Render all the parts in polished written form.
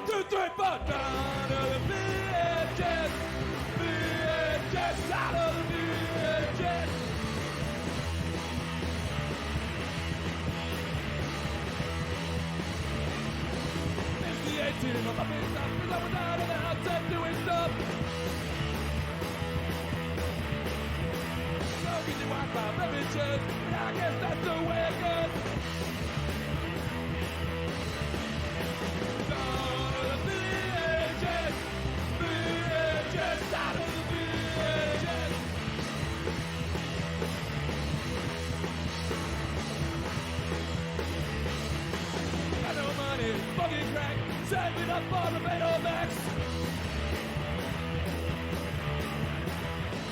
2, 3, 4. Down to the VHS. VHS out of the VHS. It's the 18 of my business. Because I was out of the house and doing stuff. Smoking the Wi-Fi beverages. And I guess that's the way it goes. Down to the VHS. VHS out of the VHS. Got no money, fucking crack, saving up for the Betamax.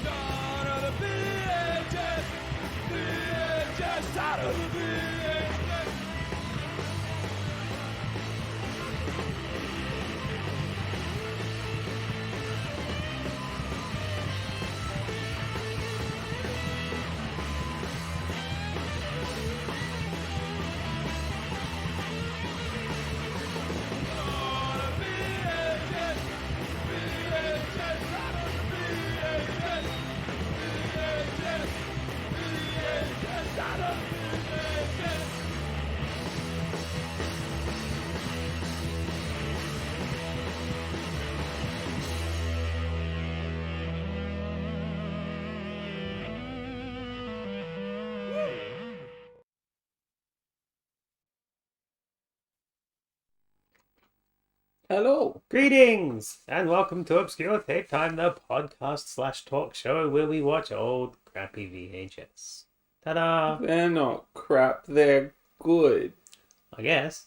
Down to the VHS, VHS out of the VHS. Hello. Greetings and welcome to Obscure Tape Time, the podcast / talk show where we watch old crappy VHS. Ta-da! They're not crap, they're good. I guess.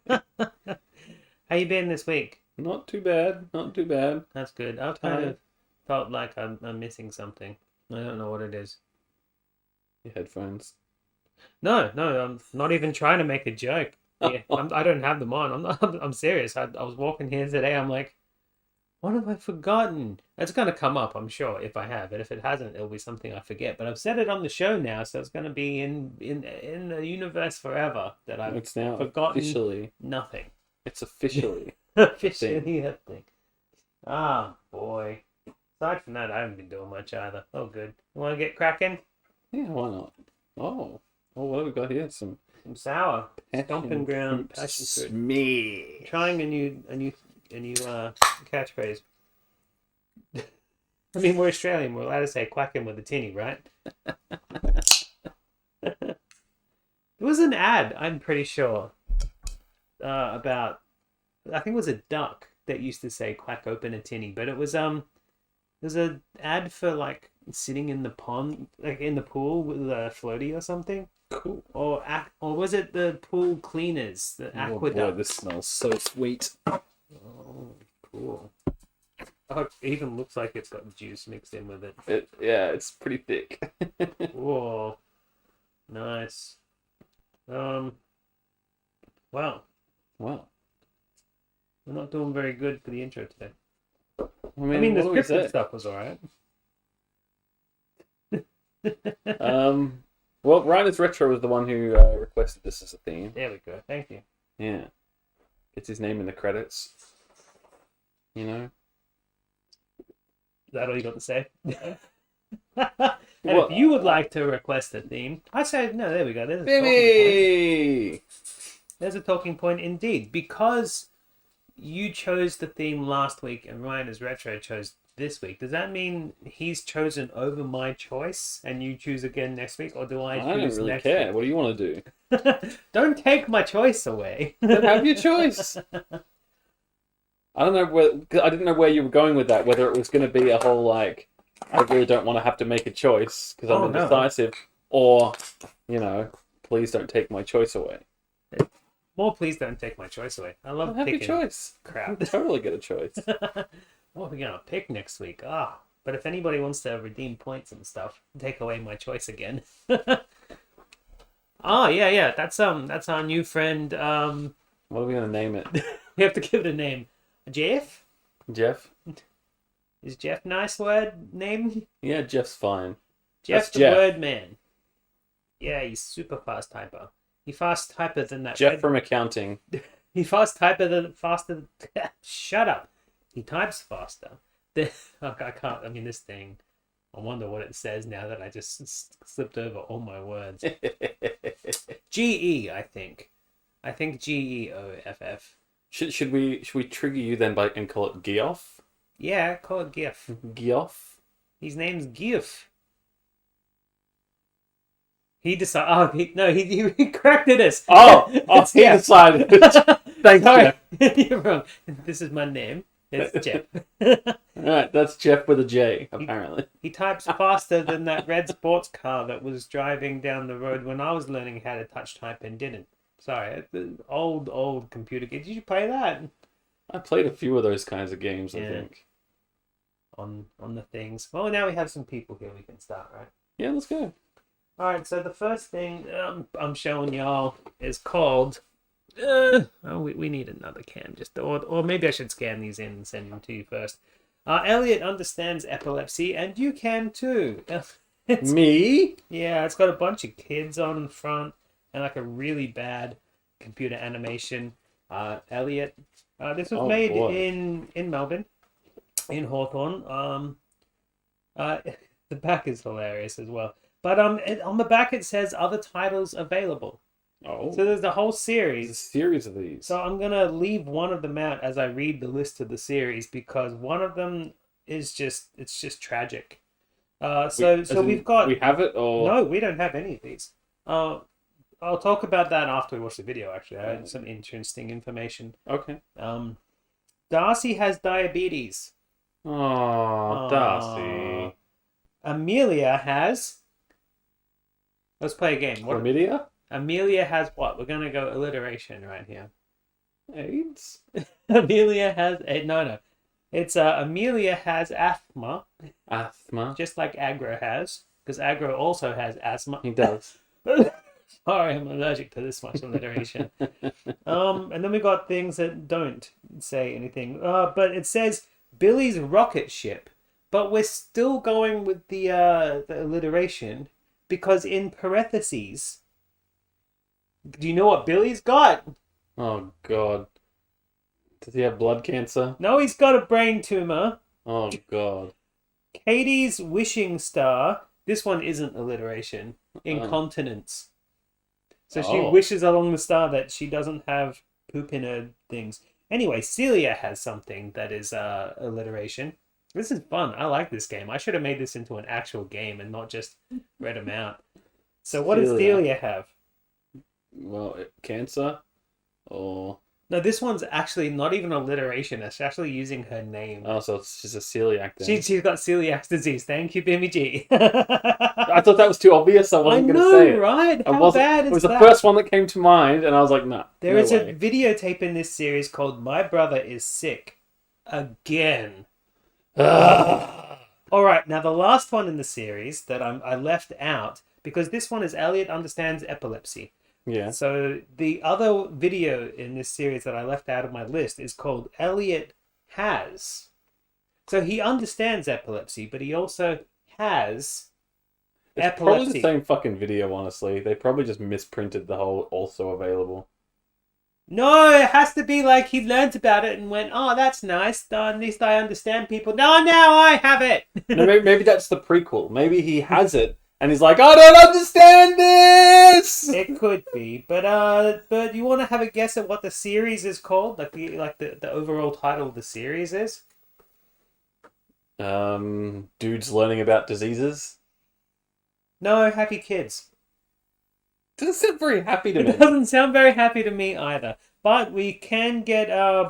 How you been this week? Not too bad, not too bad. That's good. I've kind of felt like I'm missing something. I don't know what it is. Your headphones. No, I'm not even trying to make a joke. Yeah, I don't have them on. I'm serious. I was walking here today. I'm like, what have I forgotten? It's going to come up, I'm sure, if I have. And if it hasn't, it'll be something I forget. But I've said it on the show now, so it's going to be in the universe forever that I've It's now forgotten officially. nothing. It's officially. Officially a thing. Ah, boy. Aside from that, I haven't been doing much either. Oh, good. You want to get cracking? Yeah, why not? Oh, what have we got here? Some sour. Stomping ground passion fruit. Me. Trying a new catchphrase. I mean, we're Australian. We're allowed to say quacking with a tinny, right? There was an ad, I'm pretty sure, about, I think it was a duck that used to say quack open a tinny, but it was there's an ad for like sitting in the pond, like in the pool with a floaty or something. Cool. Or was it the pool cleaners, the aqueduct? Oh boy, this smells so sweet. Oh, cool. Oh, it even looks like it's got juice mixed in with it. Yeah, it's pretty thick. Whoa. Nice. Wow. Wow. We're not doing very good for the intro today. I I mean the what do we scripted say? stuff was alright. Well, Ryan's Retro was the one who requested this as a theme. There we go. Thank you. Yeah. Gets his name in the credits. You know? Is that all you got to say? And if you would like to request a theme, I say, no, there we go. There's a talking point. There's a talking point indeed. Because you chose the theme last week and Ryan is Retro chose this week, does that mean he's chosen over my choice and you choose again next week? Or do I choose don't really next care. week? What do you want to do? Don't take my choice away. Then have your choice. I don't know I didn't know where you were going with that. Whether it was going to be a whole like, I really don't want to have to make a choice because I'm indecisive, or please don't take my choice away. More, please don't take my choice away. I love Have your picking choice. crap. You totally get a choice. What are we gonna pick next week? But if anybody wants to redeem points and stuff, take away my choice again. Yeah. That's our new friend. What are we gonna name it? We have to give it a name. Jeff? Jeff? Is Jeff nice word name? Yeah, Jeff's fine. Jeff the Jeff. Word Man. Yeah, he's super fast typer. He fast typer than that. Jeff from accounting. He fast typer than faster. Shut up. He types faster. I can't. I mean, this thing. I wonder what it says now that I just slipped over all my words. GE, I think. I think GEOFF. Should we trigger you then and call it Geoff? Yeah, call it GIF. Geoff? His name's GIF. He decided. He corrected us. He decided. Thanks, Sorry. Jeff. You're wrong. This is my name. It's Jeff. Alright, that's Jeff with a J, apparently. He types faster than that red sports car that was driving down the road when I was learning how to touch type and didn't. Sorry, the old computer game. Did you play that? I played a few of those kinds of games, I think. On the things. Well, now we have some people here. We can start, right? Yeah, let's go. Alright, so the first thing I'm showing y'all is called... we need another cam, or maybe I should scan these in and send them to you first. Elliot understands epilepsy, and you can too. Me? Yeah, it's got a bunch of kids on the front and like a really bad computer animation. Elliot, this was made in Melbourne, in Hawthorne. The back is hilarious as well. But on the back it says other titles available. Oh. So there's a whole There's a series. series of these. So I'm gonna leave one of them out as I read the list of the series because one of them is just tragic. We've got. We have it, or No, we don't have any of these. I'll talk about that after we watch the video. Actually, I had some interesting information. Okay. Darcy has diabetes. Oh, Darcy. Amelia has. Let's play a game. What? Chlamydia? Amelia has what? We're gonna go alliteration right here. AIDS? Amelia has no. It's Amelia has asthma. Asthma? Just like Agro has, because Agro also has asthma. He does. Sorry, I'm allergic to this much alliteration. And then we got things that don't say anything. But it says Billy's rocket ship. But we're still going with the alliteration because in parentheses. Do you know what Billy's got? Oh, God. Does he have blood cancer? No, he's got a brain tumor. Oh, God. Katie's wishing star. This one isn't alliteration. Incontinence. So she wishes along the star that she doesn't have poop in her things. Anyway, Celia has something that is alliteration. This is fun. I like this game. I should have made this into an actual game and not just read them out. So what does Celia have? Well, cancer? Or... No, this one's actually not even alliteration. It's actually using her name. Oh, so she's a celiac then. She's got celiac disease. Thank you, Bimmy G. I thought that was too obvious. I wasn't going to say it. Right? How bad is that? It was the first one that came to mind, and I was like, nah. There is a videotape in this series called My Brother is Sick. Again. Alright, now the last one in the series that I left out, because this one is Elliot understands epilepsy. Yeah. So the other video in this series that I left out of my list is called Elliot Has. So he understands epilepsy, but he also has it's probably the same fucking video, honestly. They probably just misprinted the whole also available. No, it has to be like he learned about it and went, oh, that's nice. At least I understand people. No, now I have it. No, maybe that's the prequel. Maybe he has it. And he's like, I don't understand this. It could be, but you want to have a guess at what the series is called? Like the overall title of the series is? Dudes learning about diseases. No, Happy Kids. Doesn't sound very happy to me. It doesn't sound very happy to me either. But we can get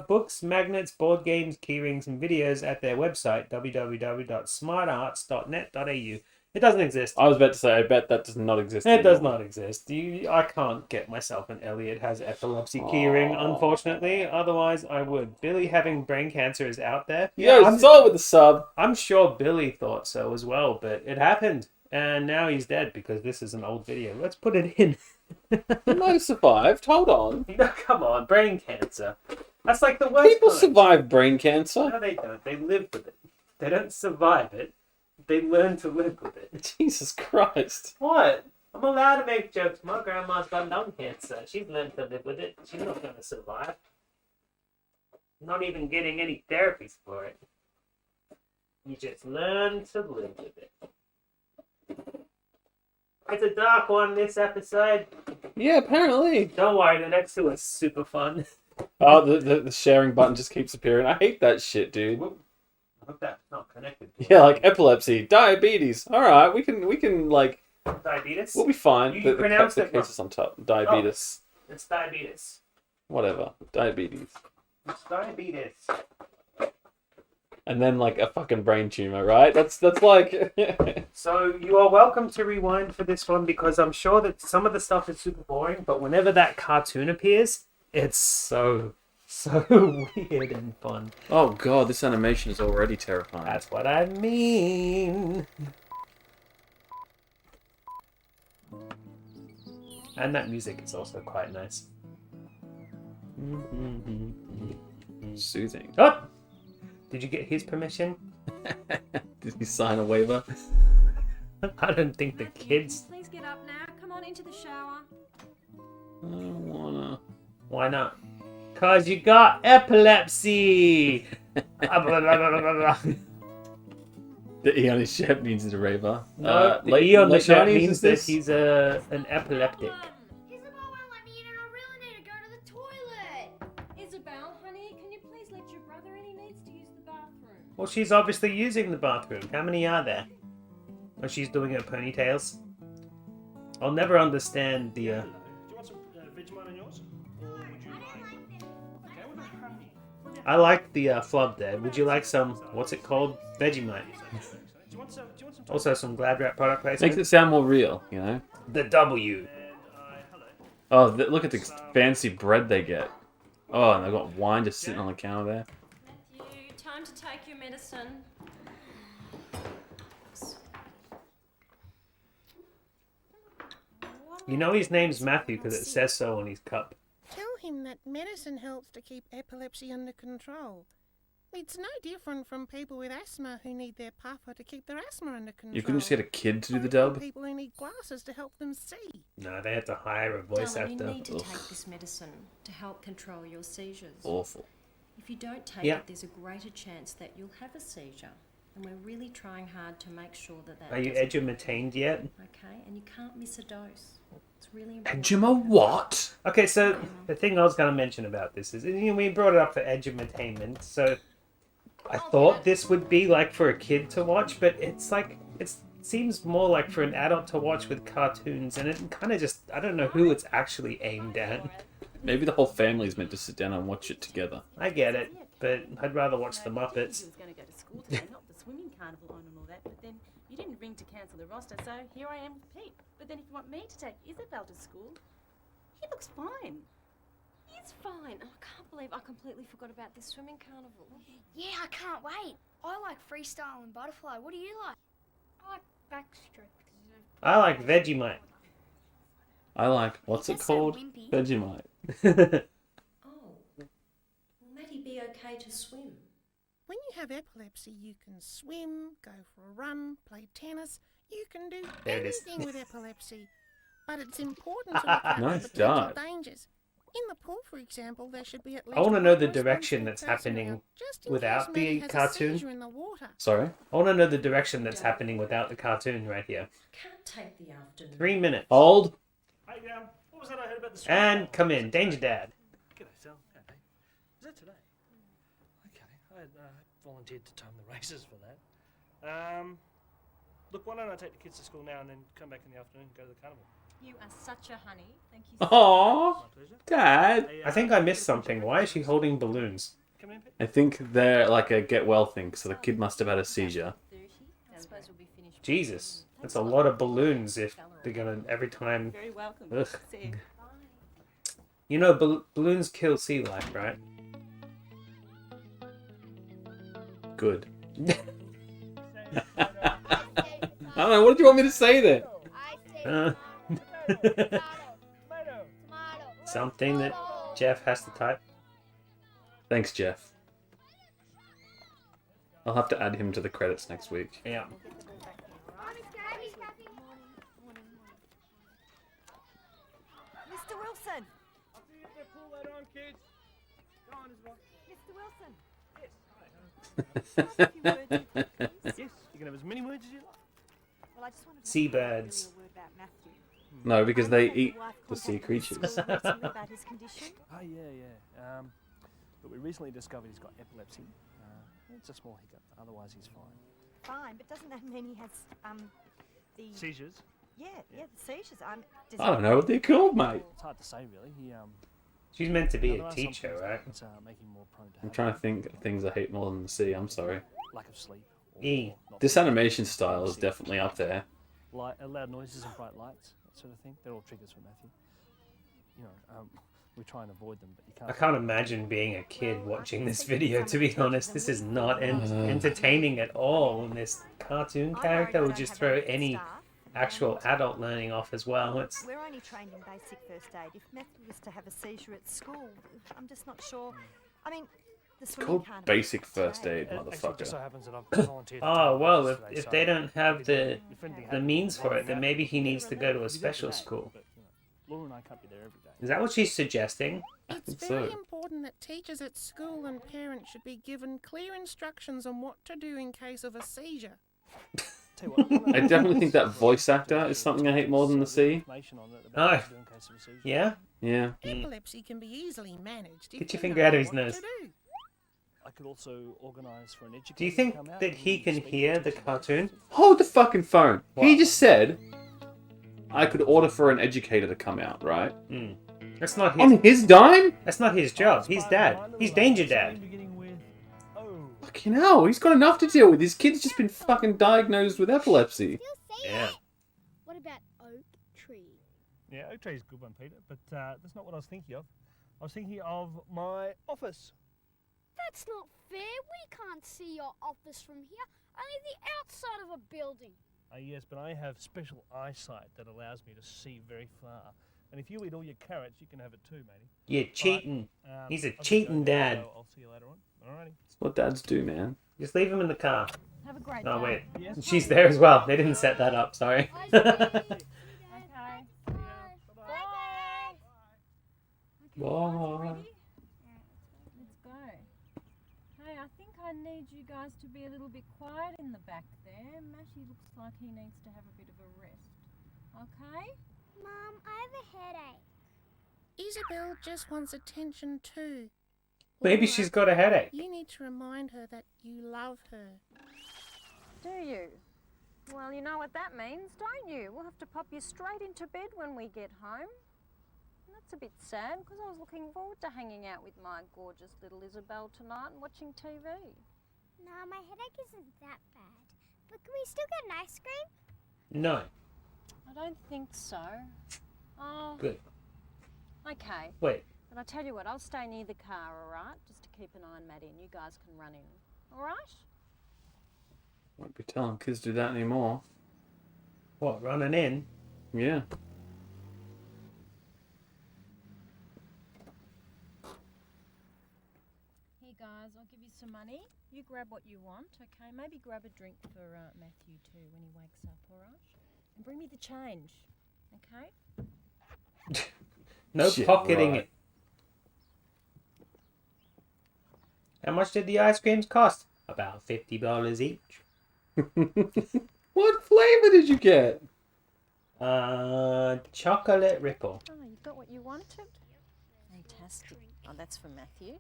books, magnets, board games, keyrings, and videos at their website www.smartarts.net.au. It doesn't exist. I was about to say, I bet that does not exist. It does not exist. I can't get myself an Elliot has epilepsy keyring, unfortunately. Otherwise, I would. Billy having brain cancer is out there. Yeah, I saw it with the sub. I'm sure Billy thought so as well, but it happened. And now he's dead because this is an old video. Let's put it in. He might have survived. Hold on. No, come on. Brain cancer. That's like the worst People kind. survive brain cancer. No, they don't. They live with it. They don't survive it. They learn to live with it. Jesus Christ. What? I'm allowed to make jokes. My grandma's got lung cancer. She's learned to live with it. She's not going to survive. Not even getting any therapies for it. You just learn to live with it. It's a dark one this episode. Yeah, apparently. Don't worry, the next two are super fun. Oh, the sharing button just keeps appearing. I hate that shit, dude. I hope that's not connected. Yeah, like epilepsy, diabetes. All right, we can like. Diabetes? We'll be fine. You pronounced it wrong. cases on top. Diabetes. Oh, it's diabetes. Whatever. Diabetes. It's diabetes. And then like a fucking brain tumor, right? That's like. So you are welcome to rewind for this one because I'm sure that some of the stuff is super boring, but whenever that cartoon appears, it's so weird and fun. Oh god, this animation is already terrifying. That's what I mean. And that music is also quite nice. Soothing. Oh! Did you get his permission? Did he sign a waiver? I don't think the kids... Please get up now. Come on into the shower. I don't wanna. Why not? Cause you got epilepsy! The Eon Shep needs a raver. No, the Eon Shep means that he's an epileptic. Isabel won't let me in and I really need to go to the toilet. Isabel, honey, can you please let your brother in? He needs to use the bathroom. Well, she's obviously using the bathroom. How many are there? Oh, she's doing her ponytails. I'll never understand the... Do you want some Vegemite on yours? Or would you like... Okay, what about honey? I like the flub there. Would you like some, what's it called? Vegemite. Do you want some Also some Glad Wrap product placement. Makes it sound more real, you know? The W. And, hello. Oh, look at the fancy bread they get. Oh, and they've got wine just sitting on the counter there. Matthew, time to take your medicine. You know his name's Matthew because it says so on his cup. Tell him that medicine helps to keep epilepsy under control. It's no different from people with asthma who need their puffer to keep their asthma under control. You couldn't just get a kid to do the Or dub? people who need glasses to help them see. No, they had to hire a voice Darling, actor. you need to take this medicine to help control your seizures. Awful. If you don't take Yeah. it, there's a greater chance that you'll have a seizure. And we're really trying hard to make sure that Are you doesn't edumatained yet? Okay, and you can't miss a dose. It's really important. Eduma what? Okay, so the thing I was going to mention about this is, you know, we brought it up for edumatainment, so I thought this would be like for a kid to watch, but it's like, it seems more like for an adult to watch with cartoons, and it kind of just, I don't know who it's actually aimed at. Maybe the whole family's meant to sit down and watch it together. I get it, but I'd rather watch the Muppets. He was going to go to school today, not the swimming carnival on and all that, but then you didn't ring to cancel the roster, so here I am with Pete. But then if you want me to take Isabel to school, he looks fine. It's fine. Oh, I can't believe I completely forgot about this swimming carnival. Yeah, I can't wait. I like freestyle and butterfly. What do you like? I like backstroke. I like Vegemite. I like, what's it That's so called? wimpy. Vegemite. Oh, will Matty be okay to swim? When you have epilepsy, you can swim, go for a run, play tennis. You can do There it is. anything with epilepsy. But it's important to look out Nice for potential dive. dangers. In the pool, for example, there should be at least I want to know one the direction responsible that's person happening around, just in without case Maddie the has a cartoon. seizure in the water. Sorry? I want to know the direction that's happening without the cartoon right here. Can't take the afternoon. 3 minutes. Hold. Hey, what was that I heard about the swimming? And come in, Danger Dad. G'day, Sal. Okay. Is that today? Okay. I volunteered to time the races for that. Look, why don't I take the kids to school now and then come back in the afternoon and go to the carnival? You are such a honey. Thank you so Aww, My pleasure. Dad. Hey, I think I missed something. Why is she holding balloons? Come in, Pete. I think they're like a get well thing, so the kid must have had a seizure. 30. I suppose we'll be finished. Jesus, that's a lot of balloons if they're gonna every time. Very welcome. Ugh. See you. You know, balloons kill sea life, right? Good. I don't know, what did you want me to say there? Uh, something that Jeff has to type. Thanks, Jeff. I'll have to add him to the credits next week. Yeah. Mr. Wilson. I'll see you at the pool later on, kids. Go on, Isabel. Mr. Wilson. Yes, you can have as many words as you like. Well, I just wanted to Seabirds. tell you a word about Matthew. No, because I they understand your eat wife the sea contacted creatures. school recently about his condition. Oh, yeah. But we recently discovered he's got epilepsy. It's a small hiccup, otherwise he's fine. Fine, but doesn't that mean he has the Seizures? yeah the seizures? Does I don't know what they're called, mate. It's hard to say, really. She's meant to be there a are some teacher, things right? that make him more prone to I'm have trying to think of things I hate more than the sea. I'm sorry. lack of sleep. Or E. not This being animation style is sick. definitely up there. Loud noises and bright lights, that sort of thing. They're all triggers for Matthew. We try and avoid them, but you can't. I can't imagine being a kid watching this video, to be honest. This is not entertaining at all. And this cartoon character will just throw any actual adult learning off as well. It's We're only trained in basic first aid. If Matthew was to have a seizure at school, I'm just not sure. I mean, the It's swimming called carnival basic today. first aid, Actually, it just so motherfucker. happens that I've volunteered. to oh take well, classes if today, they so don't have if the anything the happens, means for it, then Laura maybe he needs to go to a he's there special today, school. but, Laura and I can't be there every day. Is that what she's suggesting? It's think very so. important that teachers at school and parents should be given clear instructions on what to do in case of a seizure. Tell you what, I definitely think that voice actor is something I hate more than the sea. information on it about what to do in case of a seizure. Yeah? Yeah. Epilepsy can be easily managed. if Get your you finger know out of his what nose. to do. I could also organise for an educator. Do you to think come out that and he can speak hear to the teachers. cartoon? Hold the fucking phone. He What? just said I could order for an educator to come out, right? That's not On his. his dime? That's not his job. He's dad. He's danger dad. Beginning with O. Fucking hell, he's got enough to deal with. His kid's just been fucking diagnosed with epilepsy. Yeah. What about oak tree? Yeah, oak tree's a good one, Peter, but that's not what I was thinking of. I was thinking of my office. That's not fair. We can't see your office from here. Only the outside of a building. Yes, but I have special eyesight that allows me to see very far. And if you eat all your carrots, you can have it too, matey. You're cheating. He's a I've got to cheating go now, dad. so I'll see you later on. Alrighty. That's what dads do, man. Just leave him in the car. Have a great Oh, day. wait. Yes. She's there as well. They didn't set that up, sorry. Okay. Bye. Let's go. Hey, I think I need you guys to be a little bit quiet in the back there. Matty looks like he needs to have a bit of a rest. Okay? Mum, I have a headache. Isabel just wants attention too. Maybe Laura, she's got a headache. You need to remind her that you love her. Do you? Well, you know what that means, don't you? We'll have to pop you straight into bed when we get home. And that's a bit sad, because I was looking forward to hanging out with my gorgeous little Isabel tonight and watching TV. No, my headache isn't that bad. But can we still get an ice cream? No. I don't think so. Oh, Good. okay. Wait. But I tell you what, I'll stay near the car, all right? Just to keep an eye on Maddie, and you guys can run in. All right? Won't be telling kids to do that anymore. What, running in? Yeah. Here, guys, I'll give you some money. You grab what you want, okay? Maybe grab a drink for Matthew too when he wakes up, all right? And bring me the change, okay? No Shit, pocketing right. it. How much did the ice creams cost? About $50 each. What flavor did you get? Chocolate ripple. Oh, you got what you wanted? Fantastic. Oh, that's for Matthew.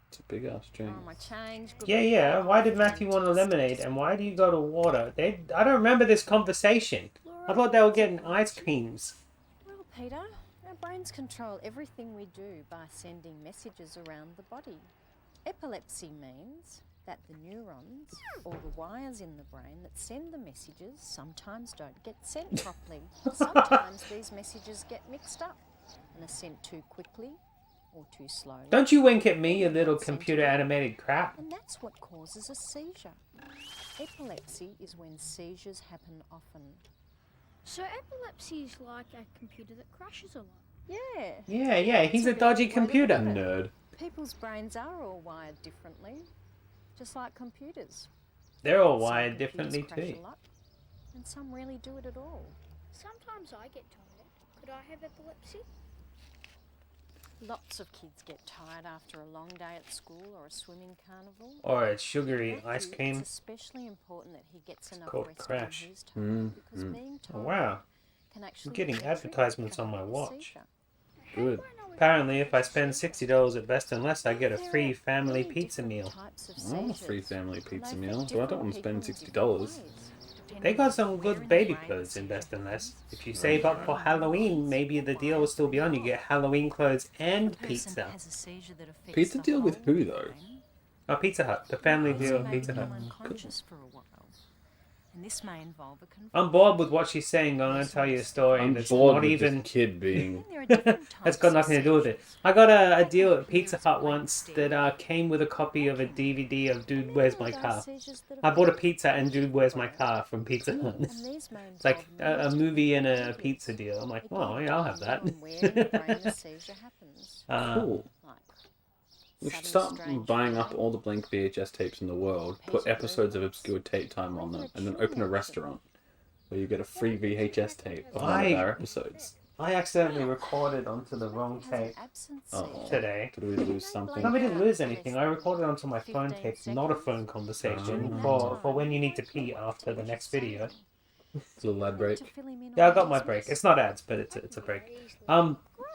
It's a big ass drink. Oh, my change. Good Yeah, boy. yeah. Why did Matthew want a lemonade and why do you go to water? I don't remember this conversation. I thought they were getting ice creams. Well, Peter, our brains control everything we do by sending messages around the body. Epilepsy means that the neurons, or the wires in the brain that send the messages, sometimes don't get sent properly. Sometimes these messages get mixed up and are sent too quickly or too slowly. Don't you wink at me, you little computer animated crap. And that's what causes a seizure. Epilepsy is when seizures happen often. So epilepsy is like a computer that crashes a lot. Yeah. Yeah, he's a dodgy computer. Nerd. People's brains are all wired differently, just like computers. They're all Some wired computers differently crash too. a lot, and some really do it at all. Sometimes I get tired. Could I have epilepsy? Lots of kids get tired after a long day at school or a swimming carnival. Or a sugary For ice Matthew, cream. It's especially important that he gets enough called rest Crash. on his time because being Oh, tired wow. can actually I'm getting be a trigger advertisements for on my having a watch. seizure. Good. Apparently, if I spend $60 at Best and Less, I get a There free are family many pizza different meal. types of I want a free seizures, family and pizza they meal, affect but I don't different want to spend people in $60. different ways, They depending got on some where good in the baby brain the clothes in seizure Best and Less. happens. If you save up for Halloween, maybe the deal will still be on. You get Halloween clothes and A person pizza. has a seizure that affects Pizza the deal with whole who, of the though? brain. Oh, Pizza Hut. The family The deal person at may Pizza become Hut. unconscious for a while, and this may involve a I'm bored with what she's saying. I'm going to tell you a story I'm that's bored not with even... this kid being... Then there are different That's types got of nothing to do with it. seizures. I got a They deal can at appear Pizza as Hut plain once steady that came with a copy of a DVD of Dude Where's My There are Car. seizures that I bought a affect pizza and Dude Where's My Car from Pizza Hut. and these may It's like involve a many movie and different a behaviours. pizza deal. I'm like, Again, oh, yeah, I'll have that. depending on where in the brain the seizure happens. Cool. Like We should sudden start strange buying up feeling, all the blank VHS tapes in the world, put repeated episodes of movements, Obscure Tape Time or on even them, a and then chilling open a action. restaurant where you get a free VHS tape of one of our episodes. I accidentally recorded onto the wrong Has an tape absent Oh. seizure. today. Did we lose something? No, we didn't lose anything. I recorded onto my phone 15 tape, not a seconds. phone conversation, During that for time, when you need to pee after the next video. It's a little ad To break. fill him in Yeah, I on got my his break. mess. It's not ads, but it's a break.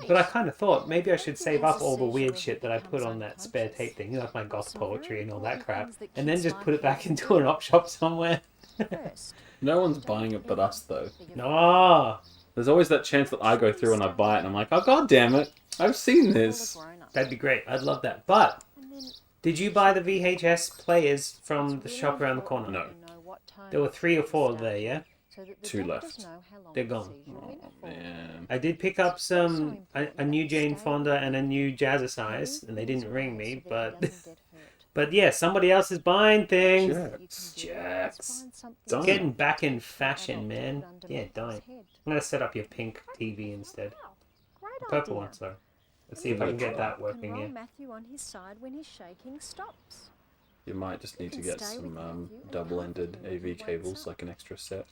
But I kind of thought maybe I should save up all the weird shit that I put on that spare tape thing, you know, like my goth poetry and all that crap, and then just put it back into an op shop somewhere. First, No one's buying it but us, though. No, There's always that chance that I go through and I buy it, and I'm like, oh, god damn it, I've seen this. that'd be great. I'd love that. But did you buy the VHS players from the shop around the corner? No. There were 3 or 4 there, yeah? Two left. They're gone. Oh, man. I did pick up a new Jane Fonda and a new Jazzercise, and they didn't ring me, but yeah, somebody else is buying things. Jerks. It's getting back in fashion, man. Yeah, don't. I'm gonna set up your pink TV instead. The purple one, sorry. Let's see if I can get that working roll here. Matthew on his side when his shaking stops. You might just need to get some double-ended AV cables, like an extra set.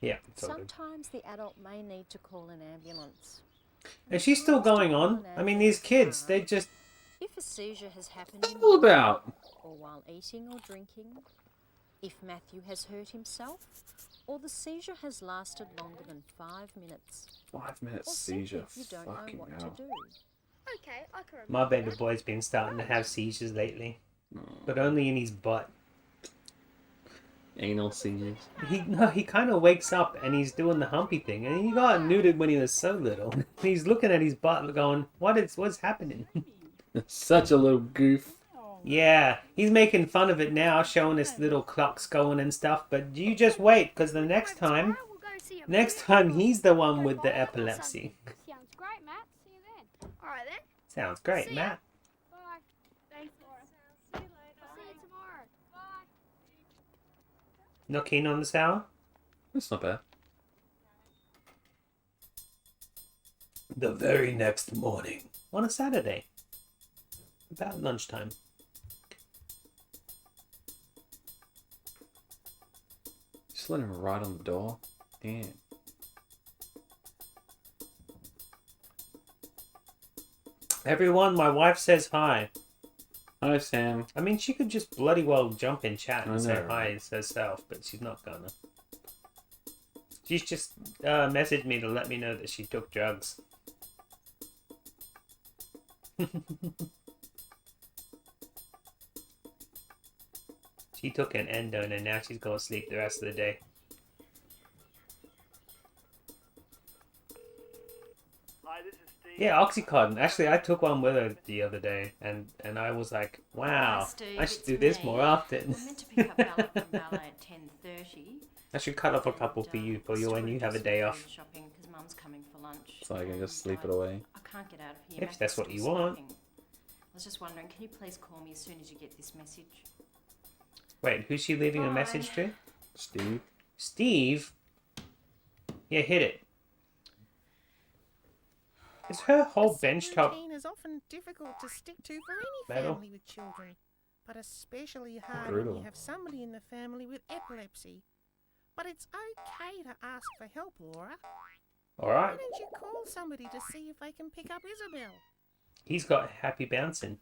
Yeah, totally. Sometimes the adult may need to call an ambulance. And she's still going on. I mean, these kids, they just... If a seizure has happened in All about. or while eating or drinking, if Matthew has hurt himself, or the seizure has lasted longer than 5 minutes, 5 minute or simply seizure. you don't know Fucking what hell. to do. Okay, I can remember. My baby boy's been starting to have seizures lately. But only in his butt. Anal seizures. He kind of wakes up and he's doing the humpy thing. And he got neutered when he was so little. He's looking at his butt going, what's happening? Such a little goof. Yeah, he's making fun of it now, showing us little clocks going and stuff. But you just wait, because the next time he's the one with the epilepsy. Sounds great, Matt. See you then. Alright then. Sounds great, See ya. Matt. Bye. Thanks, Laura. See you later. See you tomorrow. Bye. Not keen on the sour? That's not bad. The very next morning. On a Saturday. About lunchtime. Just let him right on the door. Damn. Everyone, my wife says hi. Hi, Sam. I mean, she could just bloody well jump in chat and I say know, hi herself, but she's not gonna. She's just messaged me to let me know that she took drugs. She took an endone and now she's gonna sleep the rest of the day. Hi, this is Steve. Yeah, Oxycontin. Actually, I took one with her the other day, and I was like, wow, Hi, Steve, I should it's do this me. more often. We're meant to pick up Bella from ballet at 10:30. I should cut off a couple for you when you have a day off. Shopping because Mum's coming for lunch. So I can just sleep it And away. I can't get out of here. If Matt's that's what still you want. sleeping. I was just wondering, can you please call me as soon as you get this message? Wait, who's she leaving a Bye. message to? Steve. Steve? Yeah, hit it. Is her whole A bench set top... routine is often difficult to stick to for any Metal? family with children, but especially hard when Brutal. you have somebody in the family with epilepsy. But it's okay to ask for help, Laura. Why Alright. don't you call somebody to see if they can pick up Isabel? He's got happy bouncing.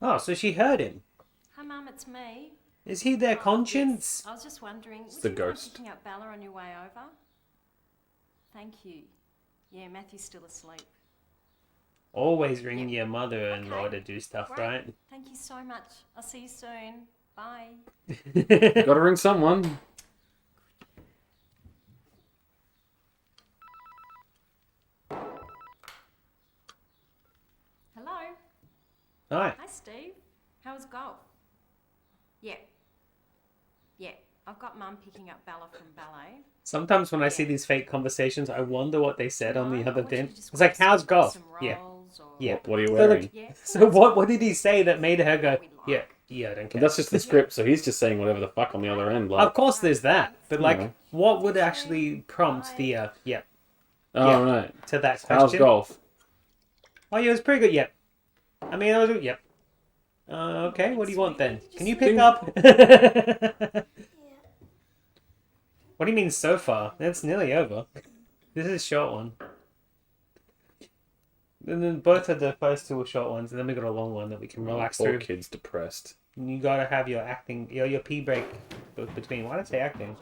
Oh, so she heard him. Hi, Mum, it's me. Is he their conscience? I was just wondering, would the you mind ghost. picking up Bella on your way over? Thank you. Yeah, Matthew's still asleep. Always ring your mother-in-law to do stuff, Great. right? Thank you so much. I'll see you soon. Bye. Gotta ring someone. Hello. Hi. Hi, Steve. How was golf? Yeah. Yeah. I've got Mum picking up Bella from ballet. Sometimes when I see these fake conversations, I wonder what they said on the No, other I want you thing. to just It's like, grab how's some- golf? some Yeah. rolls or- Yeah. What are you So, wearing? like, Yeah. so what did he say that made her go, yeah, I don't But care. that's just the script, so he's just saying whatever the fuck on the other end. Like, Of course there's that. But like, Yeah. what would actually prompt the, yeah, oh, right. to that How's question? golf? Oh, yeah, it was pretty good, yep. I mean, I was, yep. Okay, what do you want then? Can you pick up? What do you mean so far? That's nearly over. This is a short one. And then both of the first two were short ones, and then we got a long one that we can relax Poor through. kid's depressed. You gotta have your acting, your pee break between. Why did I say acting?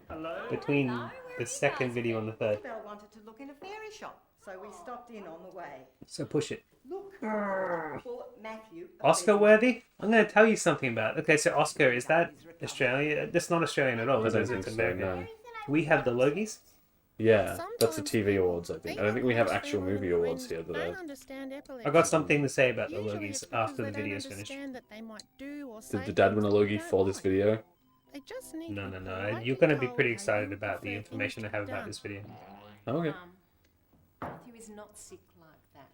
Hello? Between the second video and the third. Belle wanted to look in a fairy shop, so we stopped in on the way. So push it. Look, for Matthew. Oscar worthy? I'm gonna tell you something about. Okay, so Oscar, is that Australia? That's not Australian at all. I Is don't it? think It's so, American. no. We have the Logies. Yeah, that's the Sometimes TV awards, I think. I don't think we have actual movie awards here, Don't though. understand I got something to say about the Usually Logies it's because after the they don't video's finished. understand that they might do or say Did the dad win a things that Logie they for don't this like. video? They just need No, to no, be no. politely You're gonna be told pretty how excited you about the prefer information I things have to be about done. this video. Okay. Matthew is not sick like that.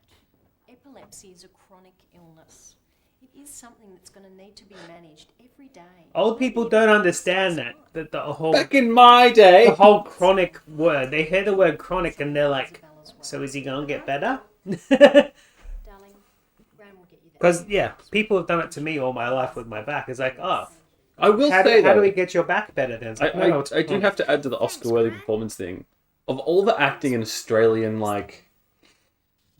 Epilepsy is a chronic illness. It is something that's going to need to be managed every day. Old people don't understand that the whole Back in my day! the whole chronic word. They hear the word chronic and they're like, so is he gonna get better? Darling, Gran will get you that. Because yeah, people have done it to me all my life with my back. It's like, oh, I will how say, do though, we get your back better then? It's like, no, it's I do have to add to the Oscar-worthy performance thing. Of all the acting in Australian, like,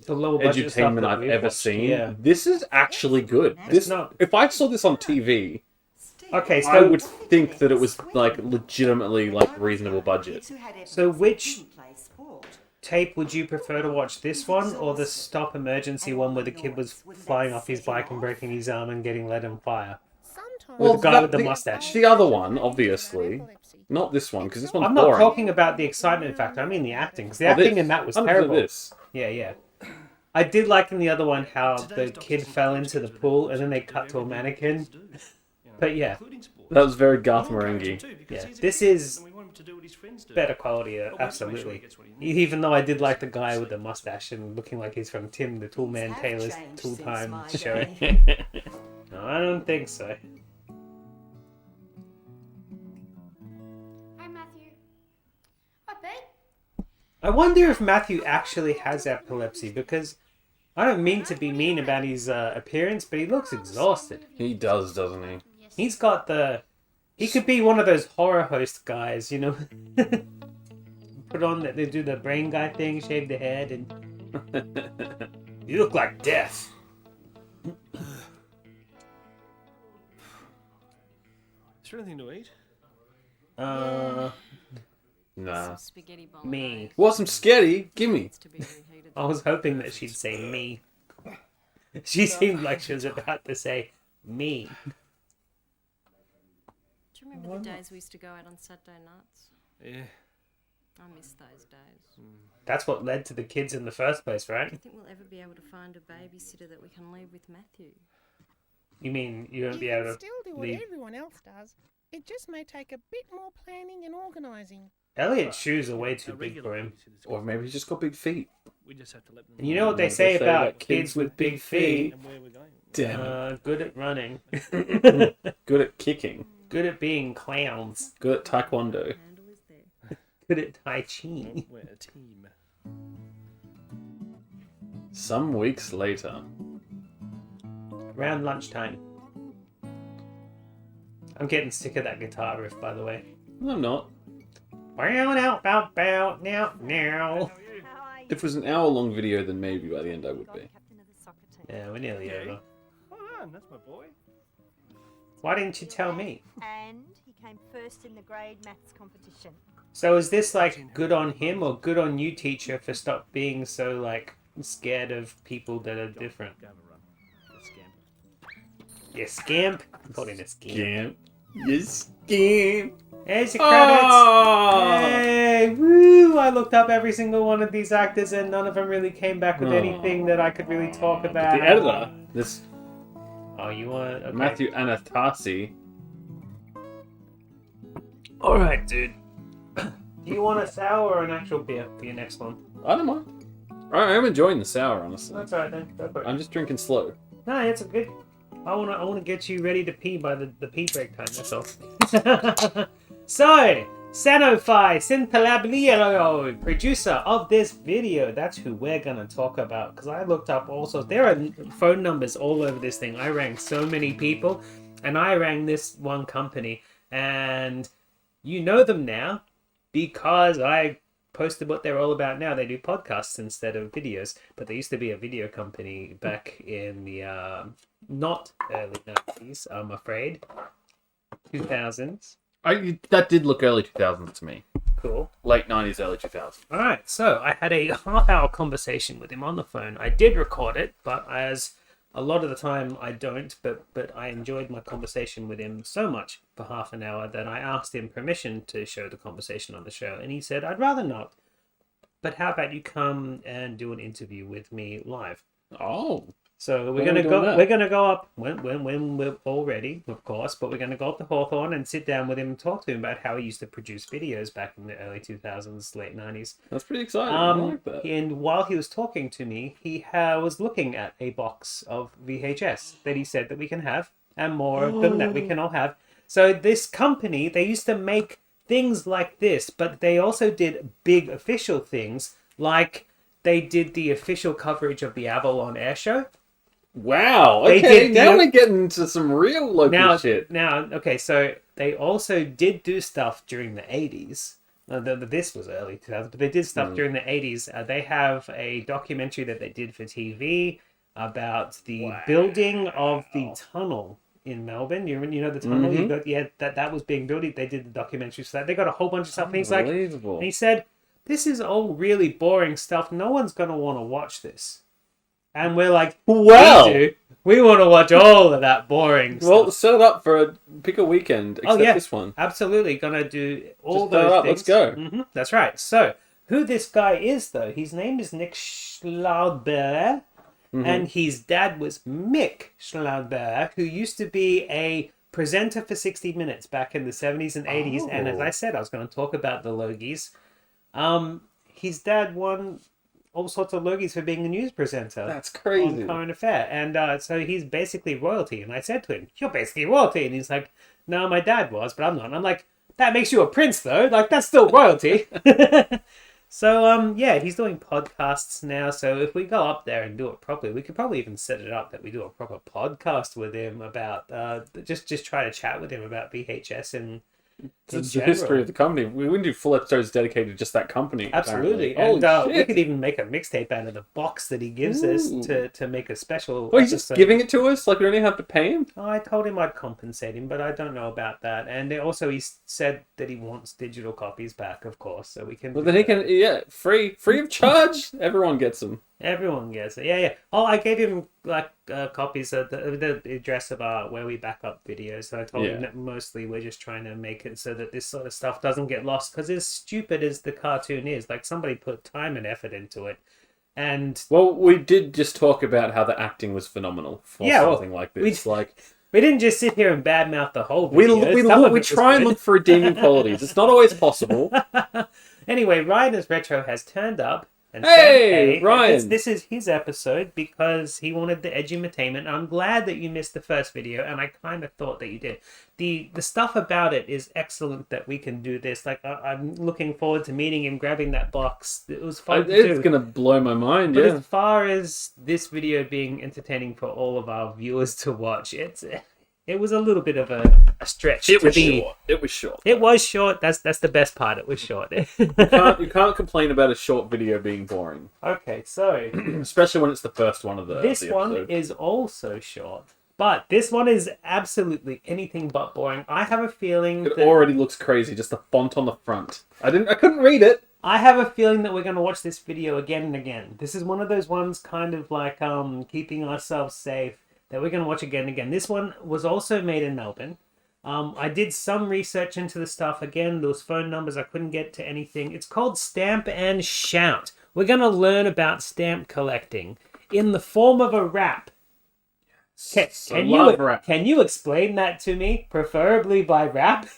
the lower budget stuff edutainment that I've we've ever watched, seen, Yeah. this is actually good. This, not- if I saw this on TV, Okay, I so would think that it was, like, legitimately, like, reasonable budget. So which tape would you prefer to watch? This one or the stop emergency one where the kid was flying off his bike and breaking his arm and getting lit on fire? Sometimes Well, the guy with the the mustache. The other one, obviously. Not this one, because this one's I'm not boring. talking about the excitement factor. I mean the acting. 'Cause the Oh, this. acting in that was 100% terrible. This. Yeah, yeah. I did like in the other one how the kid fell into the pool and then they cut to a mannequin. But yeah, That was very Garth Marenghi. yeah. This is better quality, absolutely. Even though I did like the guy with the mustache and looking like he's from Tim the Toolman Taylor's Tool Time show. No, I don't think so. Hi, Matthew. Hi, Pete. I wonder if Matthew actually has epilepsy because I don't mean to be mean about his appearance, but he looks exhausted. He does, doesn't he? He's got the... He could be one of those horror host guys, you know? Put on that, they do the brain guy thing, shave the head, and... You look like death. Is there anything to eat? Nah. Spaghetti bolognese. Me. Want some sketty? Gimme. Needs to be reheated. I was hoping that she'd say me. She seemed like she was about to say me. Do you remember the days we used to go out on Saturday nights? Yeah. I miss those days. That's what led to the kids in the first place, Do right? you think we'll ever be able to find a babysitter that we can leave with Matthew? You mean you You won't be can able to still do what leave? everyone else does. It just may take a bit more planning and organising. Elliot's shoes are way too big for him. Or maybe he's just got big feet. We just have to let them And you know what They they say say about that kids with big feet? and where we're going. Damn it. Good at running. Good at kicking. Good at being clowns. Good at taekwondo. Handle is there. Good at Tai Chi. We're a team. Some weeks later. Around lunchtime. I'm getting sick of that guitar riff, by the way. No, I'm not. Now. If it was an hour-long video, then maybe by the end I would be. Captain of the soccer team. Yeah, we're nearly Okay. over. Well done, that's my boy. Why didn't you tell me? And he came first in the grade maths competition. So is this like good on him or good on you, teacher, for stop being so like scared of people that are different? Go have a run. Get scamp. Yeah, scamp. I'm calling it scamp. Scamp. Yes, scamp. There's your credits. Oh! Hey, woo! I looked up every single one of these actors, and none of them really came back with Oh. anything that I could really talk about. The editor, this Oh, you want okay. Matthew Anastasi. All right, dude. Do you want a sour or an actual beer for your next one? I don't mind. I'm enjoying the sour, honestly. That's all right then. Go for it. I'm just drinking slow. No, it's a good. I wanna get you ready to pee by the pee break time. That's all. So, Sanofi Synthalablio, producer of this video. That's who we're gonna talk about. Because I looked up also. There are phone numbers all over this thing. I rang so many people, and I rang this one company, and you know them now because I posted what they're all about now. They do podcasts instead of videos, but they used to be a video company back in the not early 90s, I'm afraid. 2000s. That did look early 2000s to me. Cool. Late 90s, early 2000s. Alright, so I had a half-hour conversation with him on the phone. I did record it, but as a lot of the time I don't, but I enjoyed my conversation with him so much for half an hour that I asked him permission to show the conversation on the show, and he said, I'd rather not. But how about you come and do an interview with me live? Oh. So When are we doing that? we're gonna go up when we're all ready, of course, but we're gonna go up to Hawthorne and sit down with him and talk to him about how he used to produce videos back in the early 2000s, late 90s. That's pretty exciting. I like that. And while he was talking to me, he was looking at a box of VHS that he said that we can have, and more of them that we can all have. So this company, they used to make things like this, but they also did big official things, like they did the official coverage of the Avalon Air Show. Wow. They Okay, did now the- we're getting into some real local shit. Now, okay, so they also did do stuff during the 80s. This was early 2000s, but they did stuff during the 80s. They have a documentary that they did for TV about the building of the tunnel in Melbourne. You know the tunnel? You got, that was being built. They did the documentary for that. They got a whole bunch of stuff. And he's like, Unbelievable. and he said, this is all really boring stuff. No one's going to want to watch this. And we're like, Well. we do. We want to watch all of that boring stuff. Well, set it up for pick a weekend, except yeah. this one. Absolutely, gonna do all Just throw it those up, things. let's go. That's right. So, who this guy is, though, his name is Nick Schlauber, and his dad was Mick Schlauber, who used to be a presenter for 60 Minutes back in the 70s and 80s. And as I said, I was going to talk about the Logies. His dad won all sorts of Logies for being a news presenter. That's crazy. On Current Affair. And so he's basically royalty. And I said to him, you're basically royalty. And he's like, no, my dad was, but I'm not. And I'm like, that makes you a prince, though. Like, that's still royalty. So, yeah, he's doing podcasts now. So if we go up there and do it properly, we could probably even set it up that we do a proper podcast with him about, just try to chat with him about VHS and It's the history of the company. We wouldn't do full episodes dedicated to just that company. Absolutely. Apparently. And Holy we shit. could even make a mixtape out of the box that he gives us to make a special Well, he's just episode. giving it to us? Like, we don't even have to pay him? I told him I'd compensate him, but I don't know about that. And also he said that he wants digital copies back, of course, so we can... Well, do then he that. can, free of charge. Everyone gets them. Everyone gets it. Yeah. Oh, I gave him like copies of the address of where we back up videos. So I told him that mostly we're just trying to make it so that this sort of stuff doesn't get lost. Because as stupid as the cartoon is, like somebody put time and effort into it. And well, we did just talk about how the acting was phenomenal for something like this. We didn't just sit here and badmouth the whole video. We try and look for redeeming qualities. It's not always possible. Anyway, Ryan as Retro has turned up. And Hey, said, Ryan! This is his episode because he wanted the edutainment. I'm glad that you missed the first video, and I kind of thought that you did. The stuff about it is excellent that we can do this. Like, I'm looking forward to meeting him, grabbing that box. It was fun to do. It's going to blow my mind, But yeah. as far as this video being entertaining for all of our viewers to watch, It was a little bit of a stretch. It was short. It was short. It was short. That's the best part. It was short. You can't complain about a short video being boring. Okay, so Especially when it's the first one of the this one episode. is also short, but this one is absolutely anything but boring. I have a feeling It that already looks crazy, just the font on the front. I couldn't read it. I have a feeling that we're going to watch this video again and again. This is one of those ones kind of like keeping ourselves safe that we're going to watch again and again. This one was also made in Melbourne. I did some research into the stuff. Again, those phone numbers, I couldn't get to anything. It's called Stamp and Shout. We're going to learn about stamp collecting in the form of a rap. Can you explain that to me? Preferably by rap?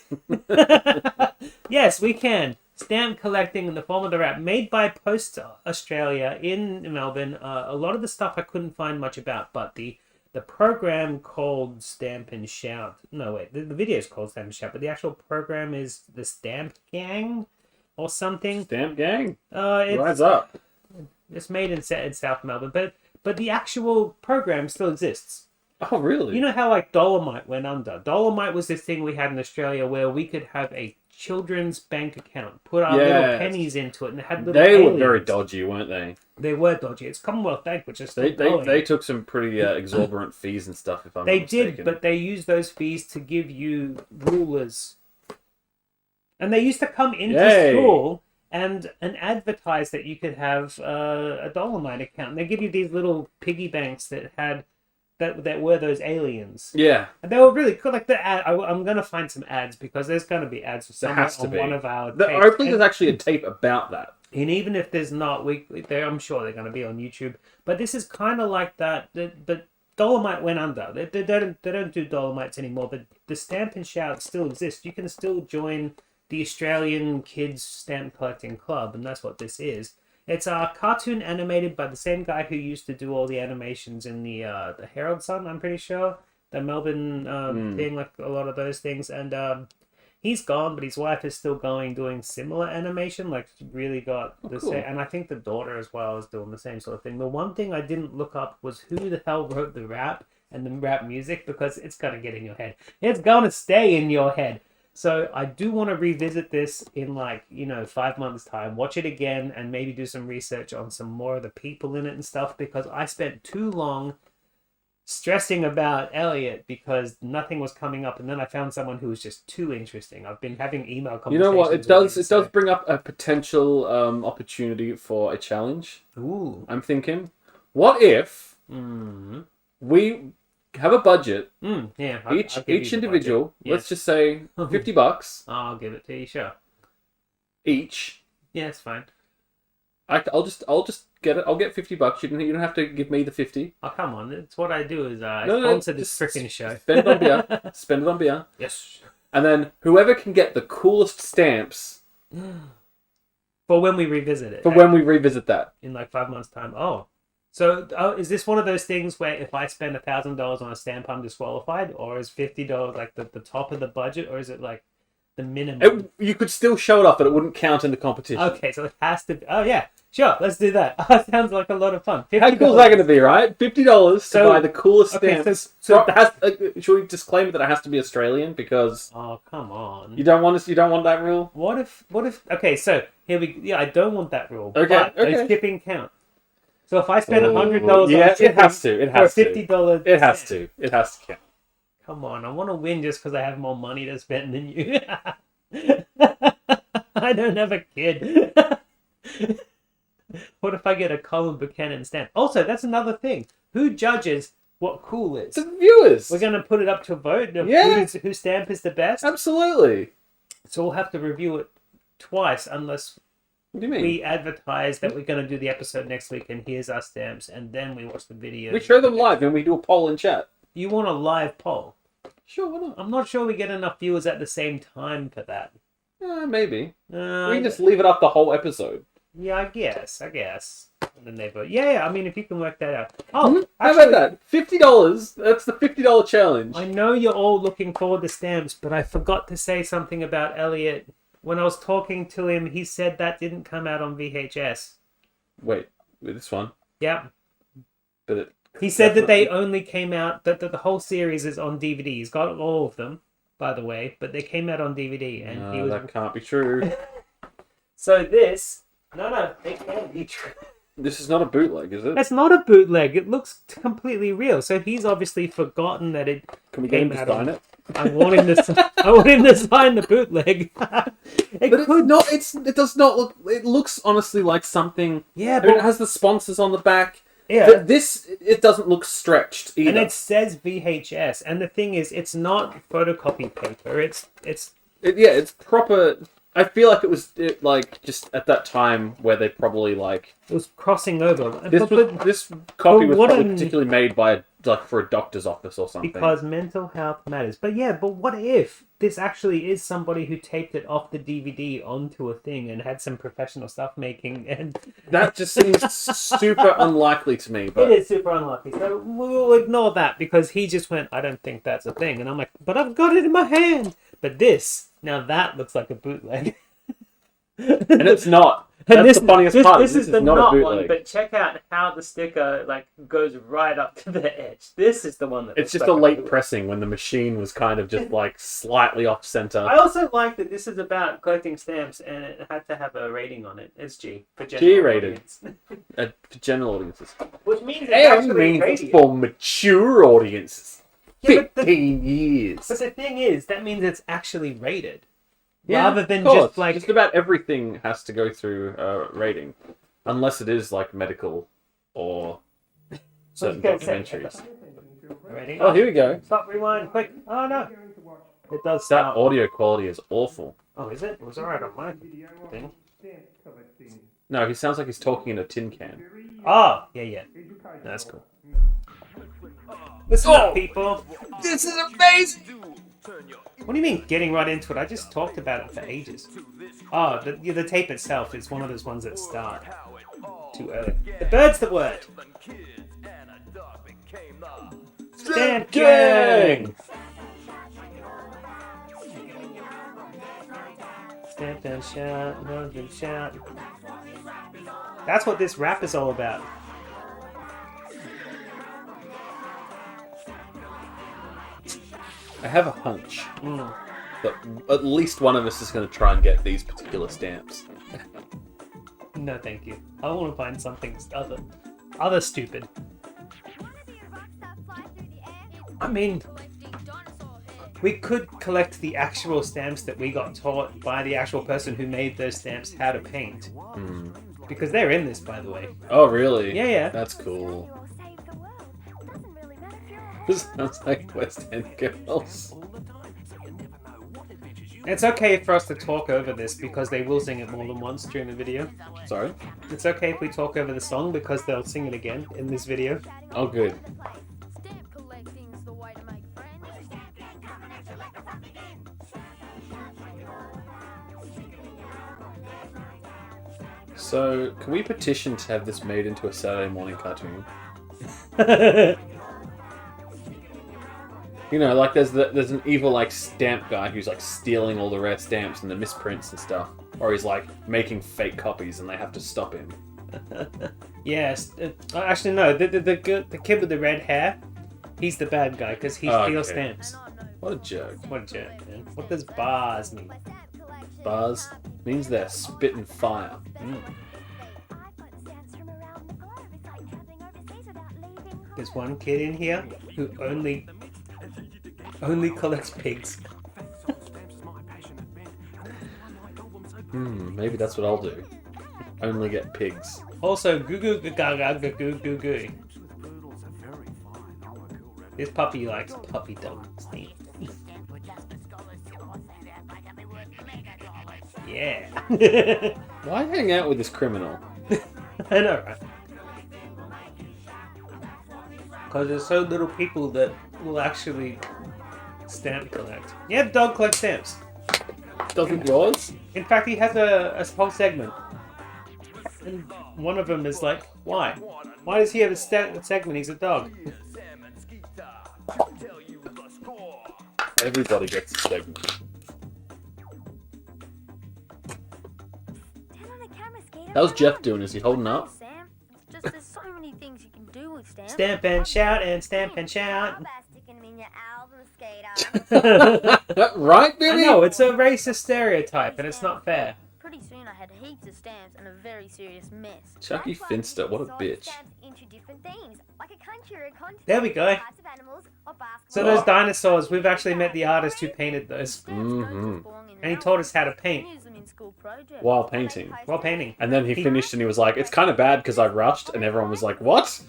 Yes, we can. Stamp collecting in the form of the rap, made by Post Australia in Melbourne. A lot of the stuff I couldn't find much about, but the program called Stamp and Shout. No, wait, the video is called Stamp and Shout, but the actual program is the Stamp Gang or something. Stamp Gang? Rise up. It's made in South Melbourne, but the actual program still exists. Oh, really? You know how like Dolomite went under? Dolomite was this thing we had in Australia where we could have a children's bank account, put our little pennies into it, and it had little They aliens. were very dodgy, weren't they? They were dodgy. It's Commonwealth Bank, which is still going. They took some pretty exorbitant fees and stuff, if I'm not mistaken. Did, but they used those fees to give you rulers. And they used to come into school and advertise that you could have a Dolomite account. And they give you these little piggy banks that had that were those aliens. Yeah. And they were really cool. Like the ad, I'm going to find some ads because there's going to be ads somewhere on one of our tapes. I think there's actually a tape about that. And even if there's not, I'm sure they're going to be on YouTube. But this is kind of like that. But Dolomite went under. They don't do Dolomites anymore. But the Stamp and Shout still exists. You can still join the Australian Kids Stamp Collecting Club, and that's what this is. It's a cartoon animated by the same guy who used to do all the animations in the Herald Sun, I'm pretty sure. The Melbourne thing, like a lot of those things. And he's gone, but his wife is still going, doing similar animation. Like, really got the same. And I think the daughter as well is doing the same sort of thing. The one thing I didn't look up was who the hell wrote the rap and the rap music, because it's going to get in your head. It's going to stay in your head. So I do want to revisit this in 5 months' time, watch it again, and maybe do some research on some more of the people in it and stuff, because I spent too long stressing about Elliot because nothing was coming up, and then I found someone who was just too interesting. I've been having email conversations. You know what? It does bring up a potential opportunity for a challenge. Ooh. I'm thinking, what if we have a budget? Yeah. Each individual, let's just say $50. I'll give it to you, sure. Each. Yeah, it's fine. I'll just get it. I'll get $50. You don't have to give me the 50. Oh, come on! It's what I do is I sponsor this freaking show. Spend it on beer. Spend it on beer. Yes. And then whoever can get the coolest stamps for when we revisit it. When we revisit that in 5 months' time. So is this one of those things where if I spend $1,000 on a stamp, I'm disqualified, or is $50 like the top of the budget, or is it like the minimum? You could still show it off, but it wouldn't count in the competition. Okay, so it has to. Oh yeah, sure, let's do that. That sounds like a lot of fun. $50. How cool is that going to be, right? $50 to buy the coolest stamps. So it has, should we disclaim that it has to be Australian? Because come on, you don't want that rule. What if? Okay, so here we. Yeah, I don't want that rule. Okay, but okay. Shipping count. So if I spend $100, yeah, it has to. It has to. $50, it has to. It has to count. Come on, I want to win just because I have more money to spend than you. I don't have a kid. What if I get a Colin Buchanan stamp? Also, that's another thing. Who judges what cool is? The viewers. We're going to put it up to a vote. Yeah. Whose stamp is the best? Absolutely. So we'll have to review it twice unless what do you mean? We advertise that we're going to do the episode next week and here's our stamps, and then we watch the video. We show them live and we do a poll in chat. You want a live poll? Sure, why not? I'm not sure we get enough viewers at the same time for that. Maybe. We can just leave it up the whole episode. Yeah, I guess. And then they vote. Yeah, I mean, if you can work that out. How about that? $50. That's the $50 challenge. I know you're all looking forward to stamps, but I forgot to say something about Elliot. When I was talking to him, he said that didn't come out on VHS. Wait, with this one? Yeah. But it He said that they only came out, that the whole series is on DVD. He's got all of them, by the way, but they came out on DVD. And he was... that can't be true. So this... No, it can't be true. This is not a bootleg, is it? That's not a bootleg. It looks completely real. So he's obviously forgotten that it Can we get him to sign it? I want him to sign the bootleg. It does not look... It looks honestly like something... Yeah, but... it has the sponsors on the back. Yeah. It doesn't look stretched either. And it says VHS. And the thing is, it's not photocopy paper. It's proper... I feel like it was just at that time where they probably like... It was crossing over. This copy was probably particularly made by for a doctor's office or something. Because mental health matters. But what if this actually is somebody who taped it off the DVD onto a thing and had some professional stuff making and... That just seems super unlikely to me. But... It is super unlikely. So we'll ignore that because he just went, I don't think that's a thing. And I'm like, but I've got it in my hand. But this, now that looks like a bootleg. And it's not. That's the funniest part. This is the not not a one, bootleg. but check out how the sticker goes right up to the edge. This is the one that... It's just a late pressing when the machine was kind of just slightly off center. I also like that this is about collecting stamps and it had to have a rating on it. It's G for general G-rated. audience. For general audiences. Which means it's it's for mature audiences. Yeah, 15 years. But the thing is, that means it's actually rated. Yeah, rather than just about everything has to go through rating, unless it is medical or certain documentaries. Ready? Oh, here we go. Stop, rewind, quick. Oh no, it does. That stop. audio quality is awful. Oh, is it? It was alright on my thing. No, he sounds like he's talking in a tin can. Oh, yeah. That's cool. Listen up, people. This is amazing. What do you mean, getting right into it? I just talked about it for ages. Oh, the tape itself is one of those ones that start too early. The bird's the word. Stamp gang! Stamp and shout, love and shout. That's what this rap is all about. I have a hunch that at least one of us is going to try and get these particular stamps. No, thank you. I want to find something other stupid. I mean, we could collect the actual stamps that we got taught by the actual person who made those stamps how to paint. Because they're in this, by the way. Oh, really? Yeah. That's cool. This sounds like West End Girls. It's okay for us to talk over this because they will sing it more than once during the video. Sorry? It's okay if we talk over the song because they'll sing it again in this video. Oh, good. So, can we petition to have this made into a Saturday morning cartoon? You know, there's an evil stamp guy who's stealing all the rare stamps and the misprints and stuff, or he's making fake copies and they have to stop him. Yes, actually no. The kid with the red hair, he's the bad guy because he steals stamps. What a joke! What a joke, man. What does bars mean? Bars means they're spitting fire. There's one kid in here who only collects pigs. Maybe that's what I'll do. Only get pigs. Also, goo goo gaga goo goo goo. This puppy likes puppy dogs. Yeah. Why hang out with this criminal? I know, right? Because there's so little people that will actually stamp collect. Yeah, the dog collects stamps. Doesn't yours? In fact, he has a whole segment. And one of them is why? Why does he have a segment? He's a dog. Everybody gets a segment. Turn on the camera, Skeeter. How's Jeff doing? Is he holding up? Sam, it's just there's so many things you can do with Stamp and shout and stamp and shout. Sticking them in your album, skater. Right, I Billy? know, it's a racist stereotype and it's not fair. Pretty soon I had heaps of stamps and a very serious mess. Chucky That's why Finster, what a we bitch. stamps into different themes, like a country or a continent, There we go. types of animals, or basketball. So those dinosaurs, we've actually met the artist who painted those. Mhm. And he taught us how to paint. While painting. While painting. And then he finished and he was like, it's kind of bad because I rushed, and everyone was like, what?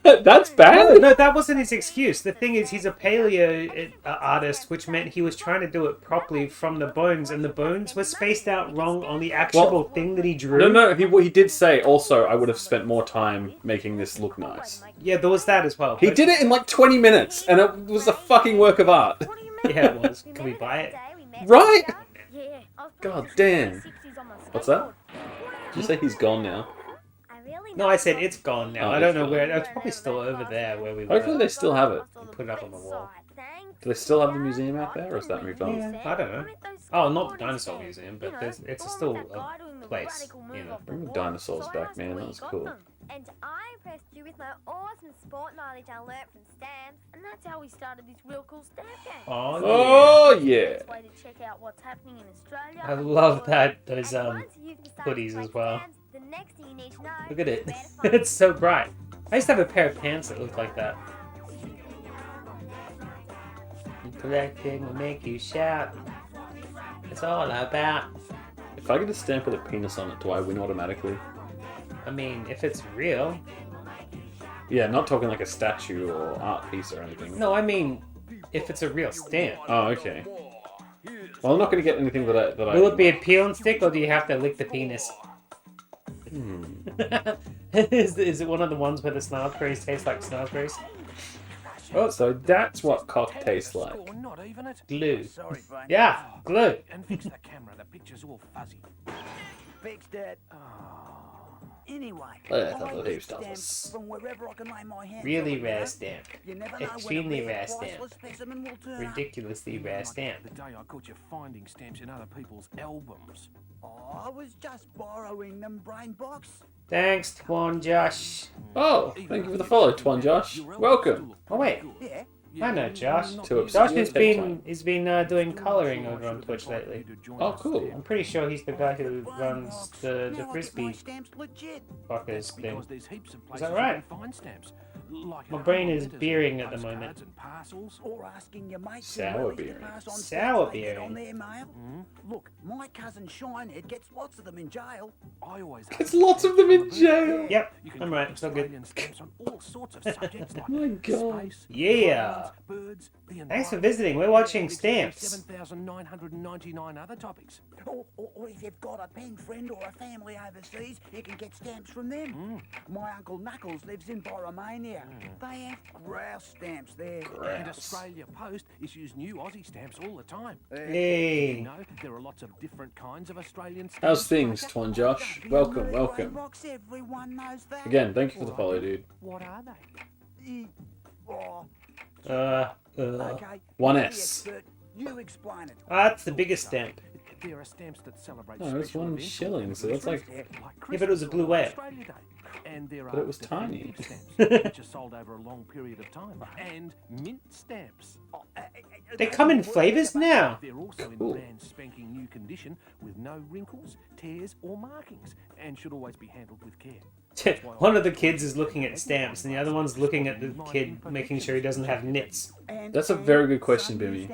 That's bad? No, that wasn't his excuse. The thing is, he's a paleo artist, which meant he was trying to do it properly from the bones, and the bones were spaced out wrong on the actual thing that he drew. No, he did say, also, I would have spent more time making this look nice. Yeah, there was that as well. He did it in like 20 minutes, and it was a fucking work of art. Yeah, it was. Can we buy it? Right? God damn. What's that? Did you say he's gone now? No, I said it's gone now. I don't know where. It's probably still over there where we were. Hopefully they still have it. Put it up on the wall. Do they still have the museum out there, or is that moved on? Yeah, I don't know. Oh, not the dinosaur museum, but it's still a place, you know. Bring the dinosaurs back, man. That was cool. And I impressed you with my awesome sport knowledge I learnt from stamps, and that's how we started this real cool stamp game. Oh, yeah. Best way to check out what's happening in Australia. I love that those And once you've decided hoodies to as play well. stamps, the next thing you need to know Look at it. is where to find It's so bright. I used to have a pair of pants that looked like that. Collecting will make you shout. It's all about. If I get a stamp with a penis on it, do I win automatically? I mean, if it's real. Yeah, not talking like a statue or art piece or anything. No, I mean, if it's a real stamp. Oh, okay. Well, I'm not going to get anything that I... Will it be a peel and stick, or do you have to lick the penis? is it one of the ones where the snarlberries taste like snarlberries? Oh, so that's what cock tastes like. Glue. Yeah, glue. And fix the camera. The picture's all fuzzy. Fixed it. Anyway, from wherever I can lay my hands Really on, rare stamp. You never know when a Extremely rare, rare stamp. priceless specimen will turn up. Ridiculously rare stamp. The day I caught you finding stamps in other people's albums. I was just borrowing them, brain box. Thanks, Twan Josh. Oh, thank you for the follow, Twan Josh. Welcome. Oh wait, Yeah. I know Josh. To Josh obscure has been doing colouring over on Twitch lately. Oh, cool. I'm pretty sure he's the guy who runs the Now I get my frisbee stamps legit. fuckers thing. Because there's heaps of Is places that right? you can find stamps. Like My at brain home is letters, beering at the postcards moment. and parcels. Or asking your mates Sour who really beering. to pass on Sour stamps they get beering. on their mail. Look, my cousin Shinehead gets lots of them in jail. I always There's lots of them in jail. Yep, You can I'm get right. It's all good. Australian stamps on all sorts of subjects like My God. space, Yeah. islands, birds, the Thanks for environment, visiting. We're watching and stamps. 7,999 other topics. Or if you've got a pen friend or a family overseas, you can get stamps from them. My Uncle Knuckles lives in Borromania. They have grouse stamps there. And Australia Post issues new Aussie stamps all the time. You Hey. know, there are lots of different kinds of Australian stamps. How's things, like Twan Josh? Welcome, welcome. Box, everyone knows that. Again, thank you for the follow, dude. What are they? Oh, Okay. 1S. Expert, you explain it. That's the biggest stamp. There are stamps that celebrate No, it's special 1 events shilling, so that's like... Yeah, but it was a blue whale. Australia Day. And there But are it was tiny. definitive stamps, which are sold over a long period of time. And mint stamps. They come in flavours now. They're also in Cool. brand spanking new condition with no wrinkles, tears or markings and should always be handled with care. One of the kids is looking at stamps, and the other one's looking at the kid, making sure he doesn't have nits. That's a very good question, Bimmy.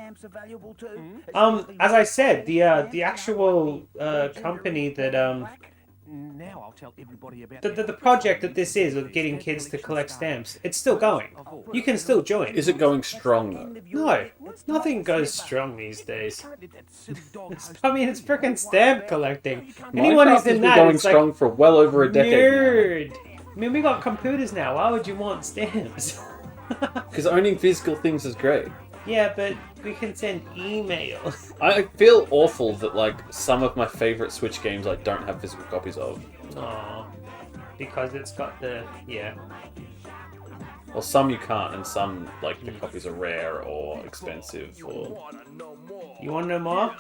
As I said, the actual company that Now I'll tell everybody about the project that this is of getting kids to collect stamps, it's still going. You can still join. Is it going strong, though? No, nothing goes strong these days. I mean, it's freaking stamp collecting. Anyone who's Minecraft has in been that going is strong like, for well over a decade nerd. I mean, we got computers now. Why would you want stamps? Because owning physical things is great. Yeah, but we can send email. I feel awful that, like, some of my favorite Switch games I don't have physical copies of. Aww. Because it's got the... yeah. Well, some you can't, and some, like, the copies are rare or expensive, or... You want to know more?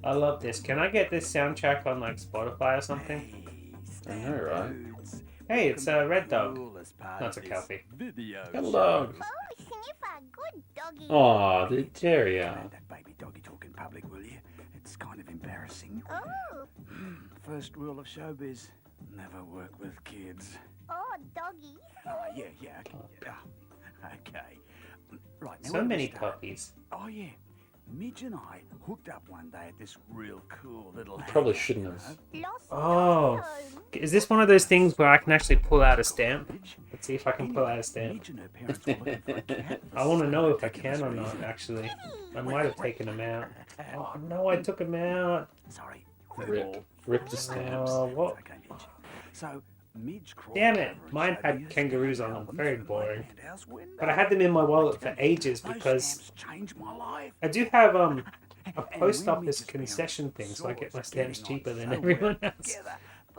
I love this. Can I get this soundtrack on like Spotify or something? I know, right? Hey, it's a red dog. That's a Kelpie. Hello, dog. Oh, Sniffer, good doggy. Aw, the terrier. That baby doggy talk in public, will you? It's kind of embarrassing. Oh, First rule of showbiz, never work with kids. oh, doggy. Yeah, okay. Okay. Right, now So where do we many start? puppies. Oh, yeah. Midge and I hooked up one day at this real cool little Probably hangout, shouldn't you have. know? Lost Oh, home. is this one of those things where I can actually pull out a stamp? Let's see if I can pull out a stamp. Midge and her parents were looking for a cat for I want to some know if I ridiculous can or not, reason. actually. I might have taken them out. Oh, no, I took them out. Sorry. Rip the stamps. Oh, what? Okay, Midge. So, Midge crawled Damn it, over and mine showed had me a kangaroos sticker on them. album Very through my boring. penthouse window. But I had them in my wallet for ages Those because stamps changed my life. I do have a And post when office Midge's concession parents thing, so I saw get my us stamps getting on cheaper than so everyone well else. together,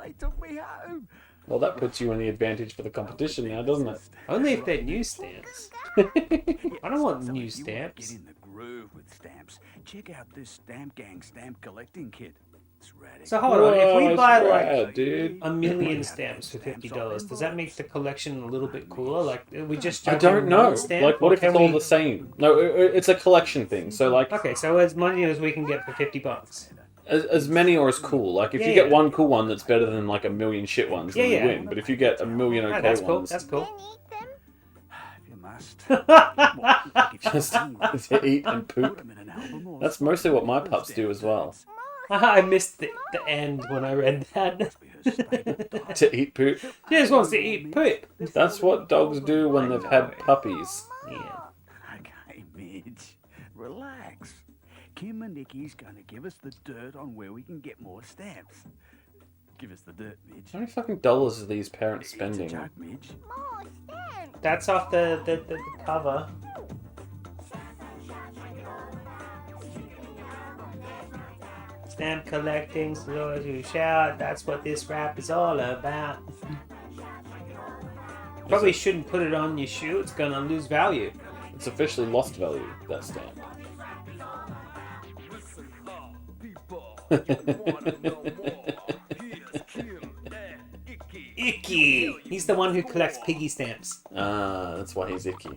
they took me home. Well, that puts you in the advantage for the competition now, doesn't it? Only if they're new stamps. I don't want So new if you wanna stamps. Get in the groove with stamps. Check out this Stamp Gang stamp collecting kit. It's ready. So hold on, if we Whoa, buy that's like rad, dude. a million stamps for $50, does that make the collection a little bit cooler? Like, are we just I jumping don't know. one stamp, Like, what or if can it's all we- the same? No, it's a collection thing. So, like, Okay, so as many as we can get for $50. as many or as cool. Like, if Yeah, you get yeah. one cool one that's better than like a million shit ones, then Yeah, you yeah. win. But if you get a million Oh, okay that's cool. ones, That's cool. Then eat them. If you must. just to eat and poop. That's mostly what my pups do as well. I missed the end when I read that. To eat poop. She just wants to eat poop. That's what dogs do when they've had puppies. Yeah. Okay, Midge. Relax. Kim and Nikki's gonna give us the dirt on where we can get more stamps. Give us the dirt, Midge. How many fucking dollars are these parents It's a spending? joke, Midge. More stamps. That's off the cover. Stamp collecting, slow to shout. That's what this rap is all about. Probably shouldn't put it on your shoe. It's gonna lose value. It's officially lost value, that stamp. Icky. He's the one who collects piggy stamps. Ah, that's why he's icky.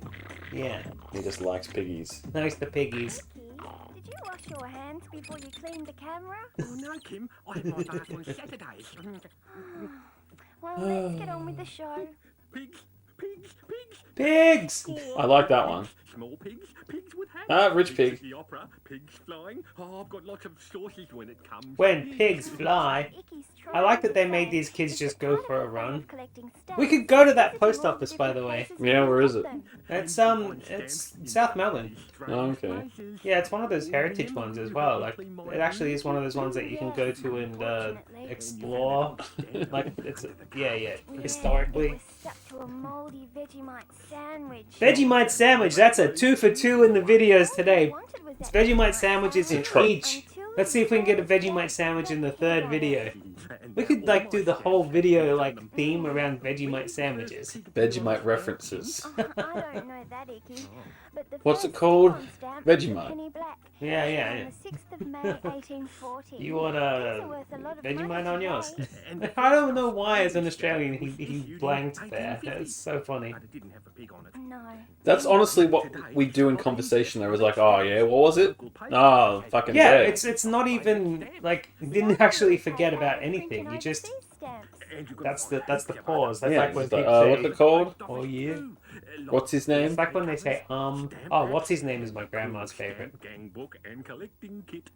Yeah, He just likes piggies. nice the piggies. Did you wash your hands before you cleaned the camera? Oh no, Kim. I have my bath on Saturdays. Well, let's get on with the show. Pigs, pigs, pigs. Pigs! I like that one. Small pigs, pigs with hats. Ah, rich Pigs pig. at the opera, pigs flying. Oh, I've got lots of sauces when it comes. When pigs fly. I like that they made these kids just go for a run. We could go to that post office, by the way. Yeah, where is it? It's South Melbourne. Oh, okay. Yeah, it's one of those heritage ones as well. Like, it actually is one of those ones that you can go to and explore. Like, it's historically. Stuck to a moldy Vegemite sandwich. Vegemite sandwich. That's a 2 for 2 in the videos today. It's Vegemite sandwiches in each. Let's see if we can get a Vegemite sandwich in the third video. We could like do the whole video like theme around Vegemite sandwiches. Vegemite references. I don't know that, Icky. But the What's it first called? coupon stamp Vegemite. was a penny black. Yeah, yeah, On yeah. the 6th of May, 1840. You want These a are worth a lot of Vegemite money on yours? today. I don't know why as an Australian he blanked there. It's so funny. But it didn't have a pig on it. No. That's honestly what we do in conversation. There was like, oh yeah, what was it? Oh, fucking Yeah, dead. it's not even like you didn't actually forget about anything. You just that's the pause. That's Yeah, like when it's like, people what's say, it called? "Oh yeah." What's his name? It's like when they say oh, what's his name is my grandma's favorite. Gang book and collecting kit.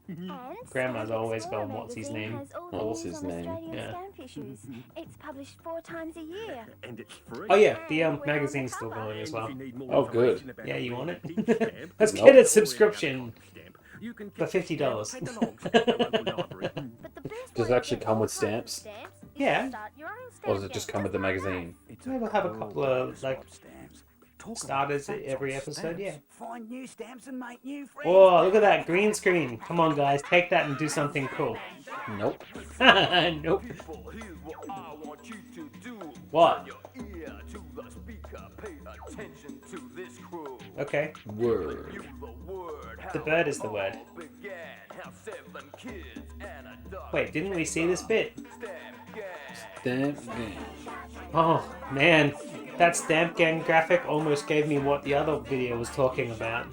Grandma's always going, what's his name? What's his name? Yeah. Stamp issues. It's published 4 times a year. And it's free. Oh yeah, the magazine's still going as well. Oh, good. Yeah, you want it? Let's get a subscription for $50. Does it actually come with stamps? Yeah. Or does it just come with the magazine? Maybe we'll have a couple of like starters at every episode. Yeah. Find new stamps and make new friends. Oh, look at that green screen! Come on, guys, take that and do something cool. Nope. Nope. What? Okay. Word. The bird is the word. Wait, didn't we see this bit? Stamp gang. Oh, man. That Stamp Gang graphic almost gave me what the other video was talking about.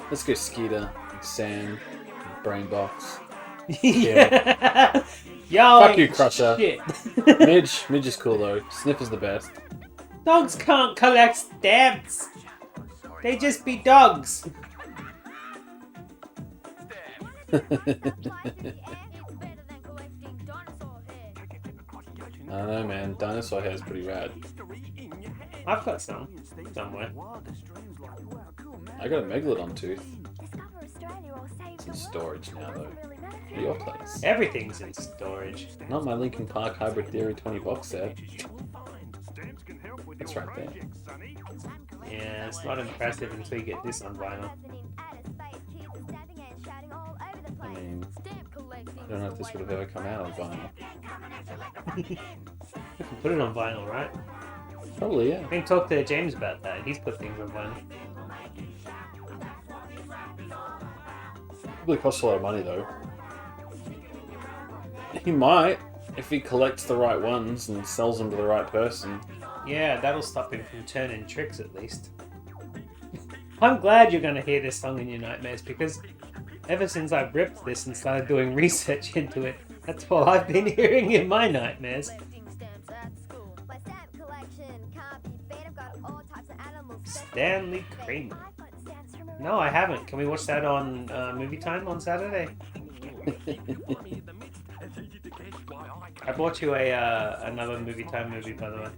Let's go Skeeter, Sam, Brainbox. Yeah. Yo, Fuck you, Crusher. shit. Midge is cool though. Sniff is the best. Dogs can't collect stamps. They just be dogs. I don't know, man. Dinosaur hair is pretty rad. I've got some somewhere. I got a Megalodon tooth. It's in storage now, though. At your place. Everything's in storage. Not my Linkin Park Hybrid Theory 20 box set. It's right there. Yeah, it's not impressive until you get this on vinyl. I mean, I don't know if this would have ever come out on vinyl. We can put it on vinyl, right? Probably, yeah. I can talk to James about that. He's put things on vinyl. Probably costs a lot of money, though. He might, if he collects the right ones and sells them to the right person. Yeah, that'll stop him from turning tricks at least. I'm glad you're going to hear this song in your nightmares because ever since I ripped this and started doing research into it, that's all I've been hearing in my nightmares. Stanley Kramer. No, I haven't. Can we watch that on Movie Time on Saturday? I bought you another Movie Time movie, by the way.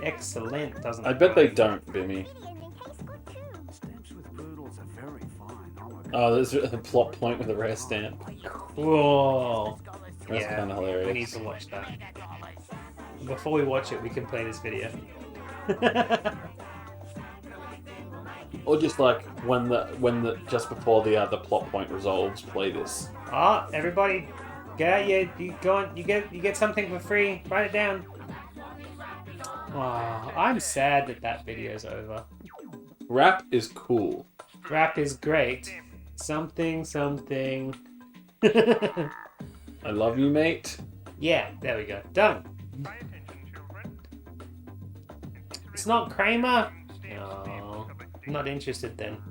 Excellent, doesn't it? I bet they don't, Bimmy. Oh, there's a plot point with a rare stamp. Whoa. That's kind of hilarious. We need to watch that. Before we watch it, we can play this video. Or just like just before the plot point resolves, play this. Ah, everybody, you get something for free. Write it down. Oh, I'm sad that video's over. Rap is cool. Rap is great. Something. I love you, mate. Yeah, there we go. Done. It's not Kramer? No, I'm not interested then.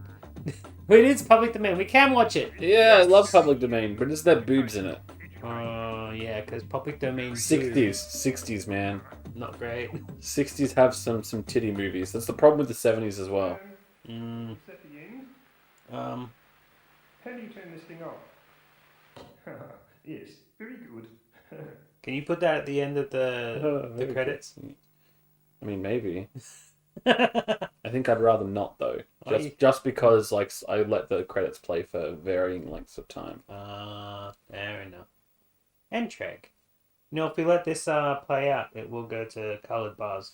It is public domain. We can watch it. Yeah, I love public domain, but is there boobs in it? Yeah, because public domain. 60s, man. Not great. 60s have some titty movies. That's the problem with the 70s as well. How do you turn this thing off? Yes, very good. Can you put that at the end of the credits? I mean, maybe. I think I'd rather not, though. Just because like I let the credits play for varying lengths of time. Fair enough. Entreg. You know, if we let this play out, it will go to coloured bars.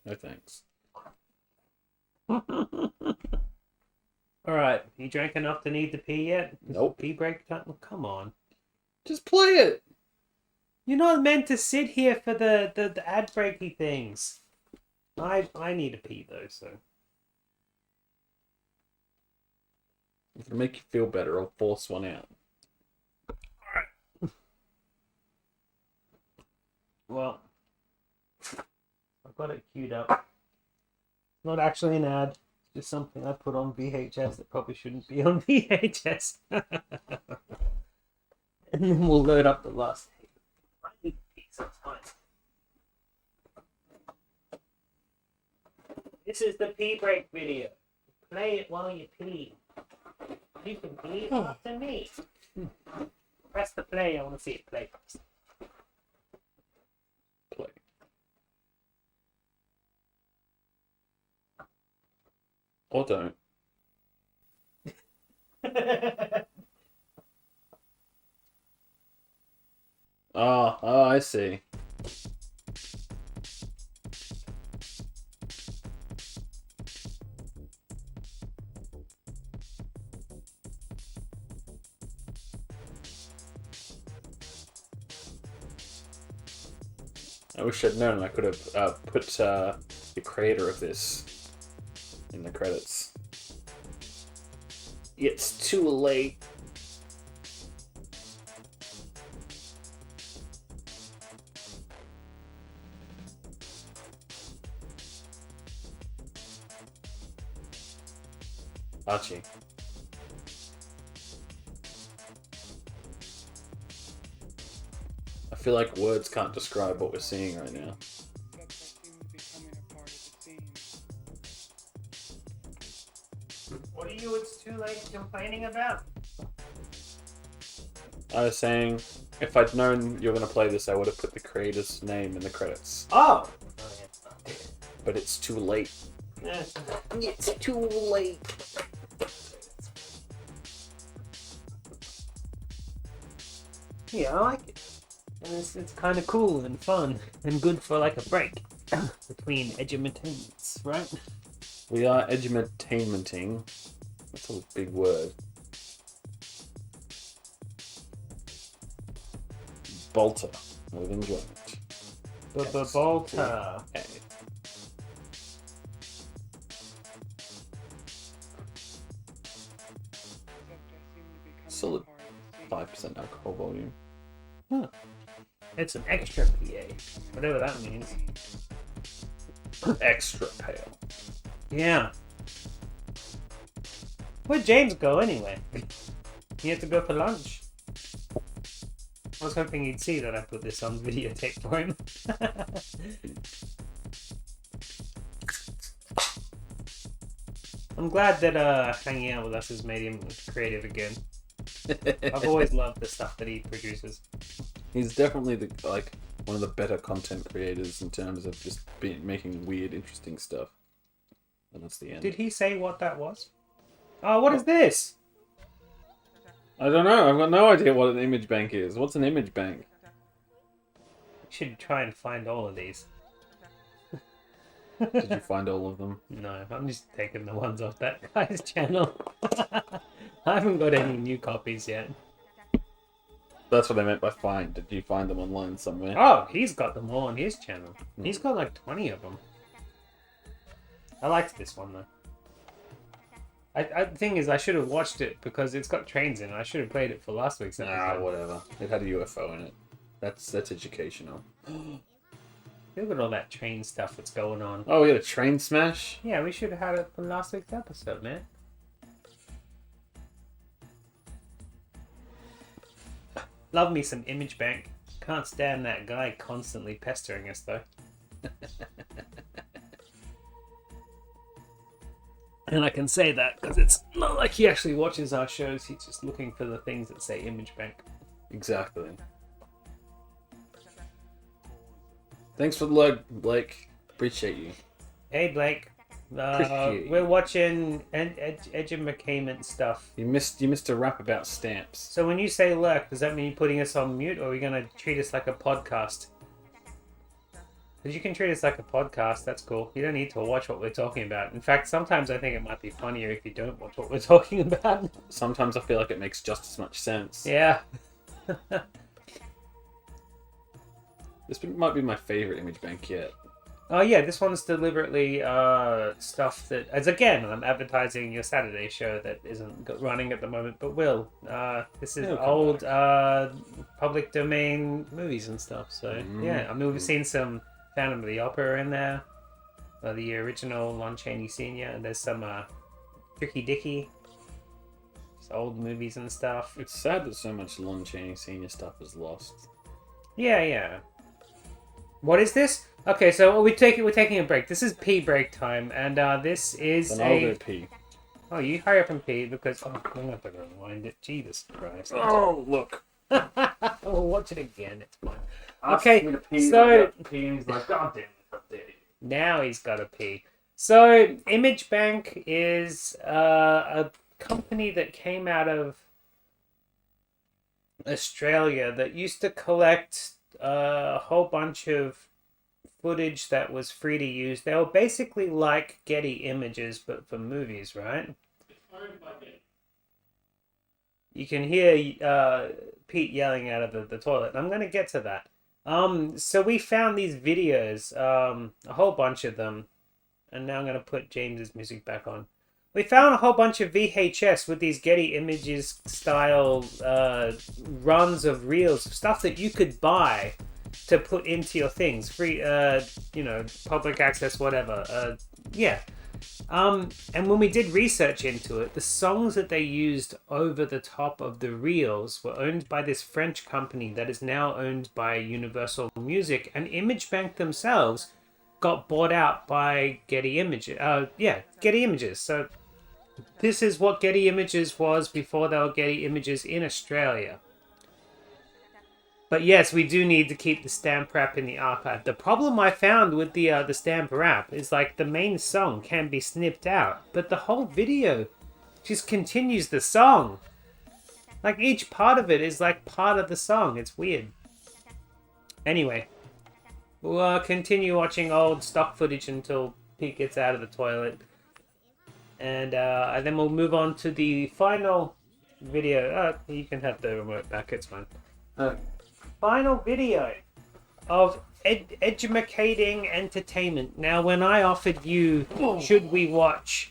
No thanks. Alright, you drank enough to need to pee yet? Nope. Pee break time? Well, come on. Just play it! You're not meant to sit here for the ad breaky things. I need to pee though, so. If it'll make you feel better, I'll force one out. Alright. Well, I've got it queued up. Not actually an ad, just something I put on VHS that probably shouldn't be on VHS. And then we'll load up the last tape. I need to pee sometimes. This is the pee break video. Play it while you pee. You can pee after me. Press the play. I want to see it play first. Play. Or don't. Oh, I see. I wish I'd known. I could have put the creator of this in the credits. It's too late. Archie. I feel like words can't describe what we're seeing right now. What are you, it's too late, complaining about? I was saying, if I'd known you were going to play this, I would have put the creator's name in the credits. Oh! But it's too late. It's too late. Yeah, I like it. And it's kind of cool and fun and good for like a break between edutainments, right? We are edutainmenting. That's a big word. Bolter with enjoyment. Bolter. Solid 5% alcohol volume. Huh. It's an extra PA, whatever that means. Extra pale. Yeah. Where'd James go anyway? He had to go for lunch. I was hoping he'd see that I put this on videotape for him. I'm glad that hanging out with us has made him creative again. I've always loved the stuff that he produces. He's definitely one of the better content creators in terms of just making weird, interesting stuff. And that's the end. Did he say what that was? Oh, what is this? I don't know. I've got no idea what an image bank is. What's an image bank? We should try and find all of these. Did you find all of them? No, I'm just taking the ones off that guy's channel. I haven't got any new copies yet. That's what I meant by find. Did you find them online somewhere? Oh, he's got them all on his channel. He's got like 20 of them. I liked this one though. The thing is, I should have watched it because it's got trains in it. I should have played it for last week's episode. Ah, whatever. It had a UFO in it. That's educational. Look at all that train stuff that's going on. Oh, we got a train smash? Yeah, we should have had it for last week's episode, man. Love me some image bank. Can't stand that guy constantly pestering us though. And I can say that because it's not like he actually watches our shows. He's just looking for the things that say image bank. Exactly. Thanks for the lurk, Blake. Appreciate you. Hey, Blake. We're watching edutainment stuff. You missed a rap about stamps. So when you say lurk, does that mean you're putting us on mute, or are we going to treat us like a podcast? Because you can treat us like a podcast, that's cool. You don't need to watch what we're talking about. In fact, sometimes I think it might be funnier if you don't watch what we're talking about. Sometimes I feel like it makes just as much sense. Yeah. This might be my favourite image bank yet. Oh yeah, this one's deliberately stuff that, as again, I'm advertising your Saturday show that isn't running at the moment, but will. This is old public domain movies and stuff. So yeah, I mean we've seen some Phantom of the Opera in there, the original Lon Chaney Sr., and there's some Tricky Dicky, just old movies and stuff. It's sad that so much Lon Chaney Sr. stuff is lost. Yeah, yeah. What is this? Okay, so we're taking a break. This is pee break time, and this is then I'll go pee. Oh, you hurry up and pee because I'm gonna have to rewind it. Jesus Christ! Oh, look. We'll watch it again. It's fine. Asked Okay, me to pee, so pee, and he's like, "God damn it, how dare you." now he's got to pee. So Image Bank is a company that came out of Australia that used to collect a whole bunch of footage that was free to use. They were basically like Getty Images, but for movies, right? You can hear Pete yelling out of the toilet. I'm going to get to that. So we found these videos, a whole bunch of them, and now I'm going to put James's music back on. We found a whole bunch of VHS with these Getty Images style runs of reels, stuff that you could buy to put into your things, free, public access, whatever. Yeah. And when we did research into it, the songs that they used over the top of the reels were owned by this French company that is now owned by Universal Music, and Image Bank themselves got bought out by Getty Images. Getty Images. So this is what Getty Images was before they were Getty Images in Australia. But yes, we do need to keep the stamp wrap in the archive. The problem I found with the stamp wrap is like the main song can be snipped out, but the whole video just continues the song. Like each part of it is like part of the song. It's weird. Anyway, we'll continue watching old stock footage until Pete gets out of the toilet. And then we'll move on to the final video. You can have the remote back, it's fine. Final video of educating entertainment. Now, when I offered you, should we watch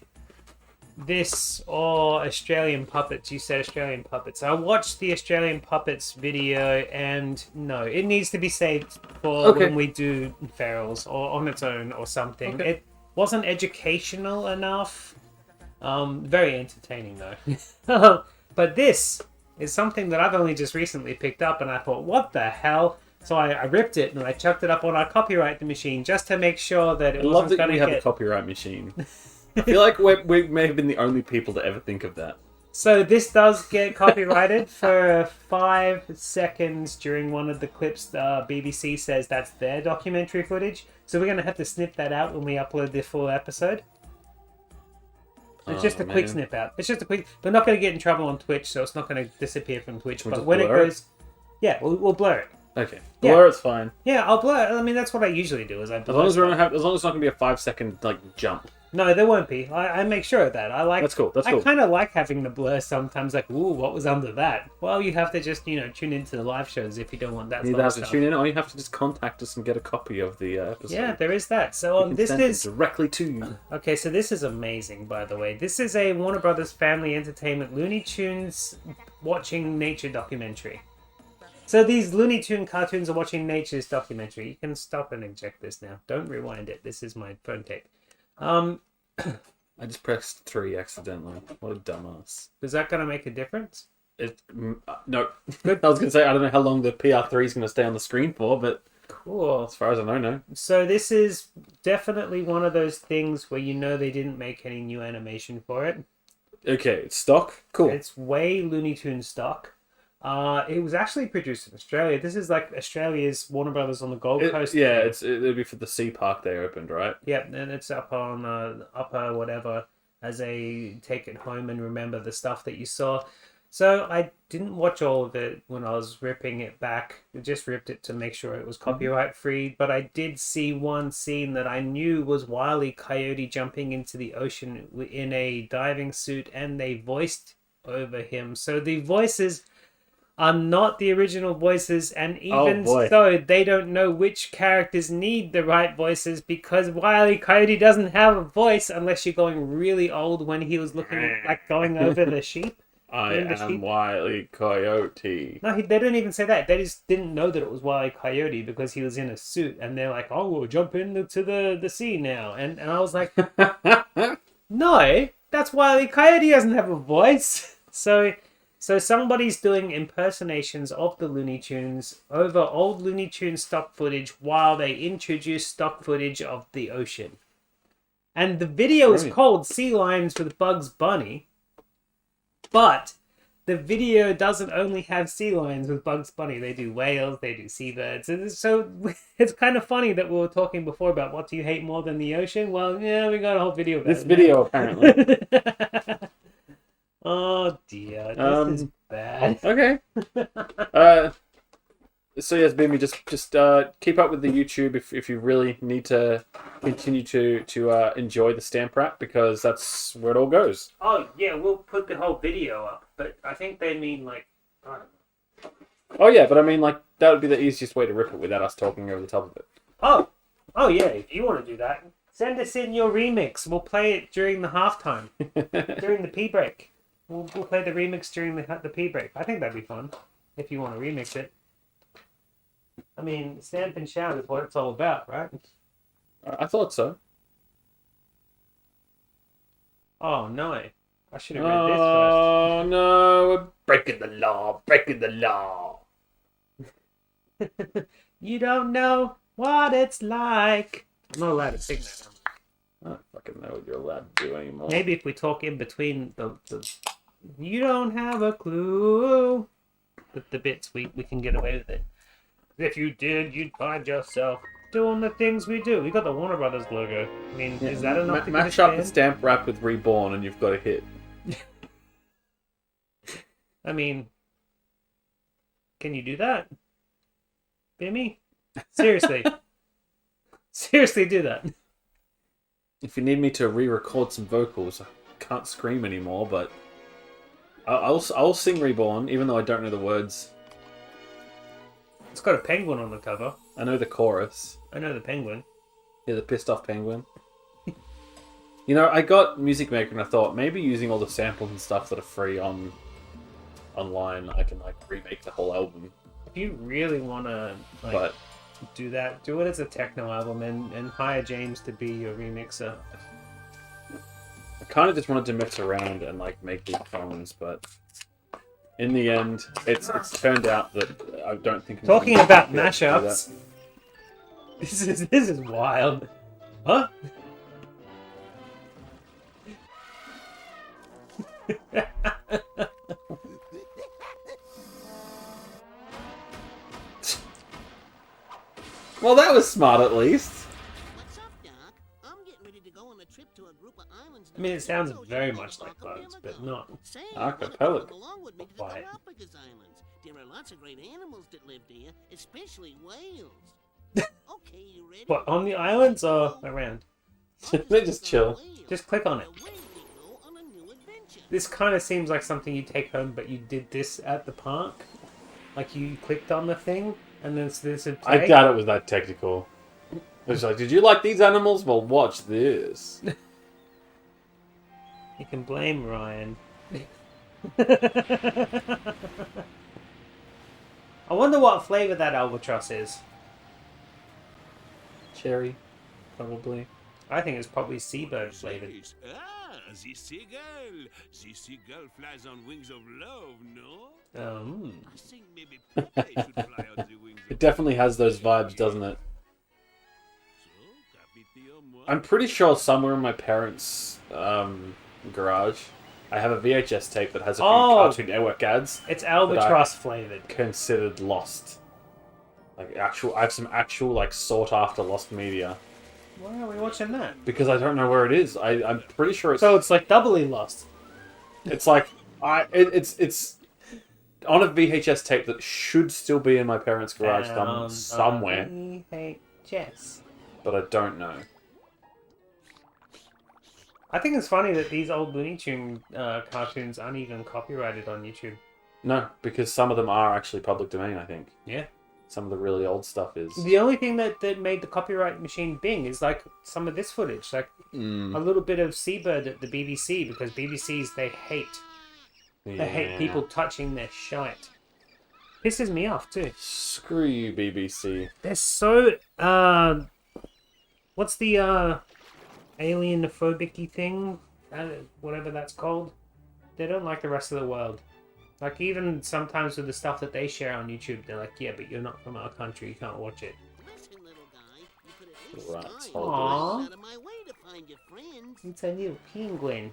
this or Australian Puppets, you said Australian Puppets. I watched the Australian Puppets video, and no, it needs to be saved for when we do Ferals or on its own or something. Okay. It wasn't educational enough. Very entertaining though. But this is something that I've only just recently picked up, and I thought, what the hell? So I ripped it and I chucked it up on our copyright machine just to make sure that it wasn't going to get... I love that we have a copyright machine. I feel like we may have been the only people to ever think of that. So this does get copyrighted for 5 seconds during one of the clips. BBC says that's their documentary footage. So we're going to have to snip that out when we upload the full episode. It's just a quick snip out. It's just a quick... We're not going to get in trouble on Twitch, so it's not going to disappear from Twitch. But when it goes... Yeah, we'll blur it. Okay. Blur it's fine. Yeah, I'll blur it. I mean, that's what I usually do. Is I blur as long as it's not going to be a 5 second jump. No, there won't be. I make sure of that. That's cool. I kind of like having the blur sometimes. Like, ooh, what was under that? Well, you have to just tune into the live shows if you don't want that. You have to tune in, or you have to just contact us and get a copy of the episode. Yeah, there is that. So this is directly to you. Okay, so this is amazing. By the way, this is a Warner Brothers Family Entertainment Looney Tunes watching nature documentary. So these Looney Tune cartoons are watching nature's documentary. You can stop and eject this now. Don't rewind it. This is my phone tape. I just pressed 3 accidentally. What a dumbass. Is that going to make a difference? No. Good. I was going to say, I don't know how long the PR3 is going to stay on the screen for, but... Cool. As far as I know, no. So this is definitely one of those things where you know they didn't make any new animation for it. Okay, it's stock. Cool. It's way Looney Tune stock. It was actually produced in Australia. This is like Australia's Warner Brothers on the Gold Coast. Yeah, it'll be for the Sea Park they opened, right? Yep, and it's up on upper whatever as a take it home and remember the stuff that you saw. So I didn't watch all of it when I was ripping it back. I just ripped it to make sure it was copyright free. But I did see one scene that I knew was Wile E. Coyote jumping into the ocean in a diving suit, and they voiced over him. So the voices are not the original voices, and even so, they don't know which characters need the right voices because Wile E. Coyote doesn't have a voice unless you're going really old when he was looking like going over the sheep. I am Wile E. Coyote. No, they don't even say that. They just didn't know that it was Wile E. Coyote because he was in a suit, and they're like, "Oh, we'll jump into the sea now," and I was like, "No, that's Wile E. Coyote doesn't have a voice." So somebody's doing impersonations of the Looney Tunes over old Looney Tunes stock footage while they introduce stock footage of the ocean. And the video is called Sealions with Bugs Bunny, but the video doesn't only have sea lions with Bugs Bunny. They do whales, they do seabirds. So it's kind of funny that we were talking before about what do you hate more than the ocean? Well, yeah, we got a whole video about it. This video, apparently. Oh dear, this is bad. Okay. So yes, Bimmy, just keep up with the YouTube if you really need to continue to enjoy the stamp wrap, because that's where it all goes. Oh yeah, we'll put the whole video up, but I think they mean like I don't know. Oh yeah, but I mean like that would be the easiest way to rip it without us talking over the top of it. Oh yeah, if you want to do that. Send us in your remix. We'll play it during the halftime, during the pee break. We'll play the remix during the pee break. I think that'd be fun if you want to remix it. I mean, stamp and shout is what it's all about, right? I thought so. Oh no! I should have read this first. Oh no! We're breaking the law! Breaking the law! You don't know what it's like. I'm not allowed to sing that. I don't fucking know what you're allowed to do anymore. Maybe if we talk in between the you don't have a clue. The bits we can get away with it. If you did, you'd find yourself doing the things we do. We got the Warner Brothers logo. I mean, is that enough to match up the stamp wrap with Reborn and you've got a hit. I mean, can you do that? Bimmy? Seriously. Seriously, do that. If you need me to re-record some vocals, I can't scream anymore, but I'll sing Reborn, even though I don't know the words. It's got a penguin on the cover. I know the chorus. I know the penguin. Yeah, the pissed off penguin. You know, I got Music Maker and I thought maybe using all the samples and stuff that are free online, I can like remake the whole album. If you really want to do that, do it as a techno album and hire James to be your remixer. I kind of just wanted to mess around and like make these songs, but in the end, it's turned out that I don't think. Talking about mashups, this is wild, huh? Well, that was smart at least. What's up, Doc? I'm getting ready to go on a trip to a group of islands. I mean, it sounds very much like Bugs, but not acapella. Along with me to the Galapagos Islands. There are lots of great animals that live there, especially whales. Okay, you ready? What, on the islands or around? They just chill. Just click on it. This kind of seems like something you take home, but you did this at the park. Like you clicked on the thing, and then this would play. I doubt it was that technical. It was like, did you like these animals? Well, watch this. You can blame Ryan. I wonder what flavour that albatross is. Cherry, probably. I think it's probably seabird flavoured. Ah, the seagull. The seagull flies on wings of love, no? I think maybe Popeye should fly on the wings of It definitely has those vibes, doesn't it? I'm pretty sure somewhere in my parents' garage, I have a VHS tape that has a few Cartoon Network ads. It's albatross flavoured. Considered lost. Like I have some actual like sought after lost media. Why are we watching that? Because I don't know where it is. I'm pretty sure it's. So it's like doubly lost. It's like it's on a VHS tape that should still be in my parents' garage somewhere. VHS. But I don't know. I think it's funny that these old Looney Tune cartoons aren't even copyrighted on YouTube. No, because some of them are actually public domain, I think. Yeah. Some of the really old stuff is. The only thing that made the copyright machine bing is like some of this footage. Like a little bit of Seabird at the BBC, because BBCs, they hate. Yeah. They hate people touching their shite. Pisses me off too. Screw you, BBC. They're so... what's the alienophobic-y thing? Whatever that's called. They don't like the rest of the world. Like, even sometimes with the stuff that they share on YouTube, they're like, yeah, but you're not from our country, you can't watch it. Listen, little guy, you could at least Right. Aww. out of my way to find your friends. It's a new penguin.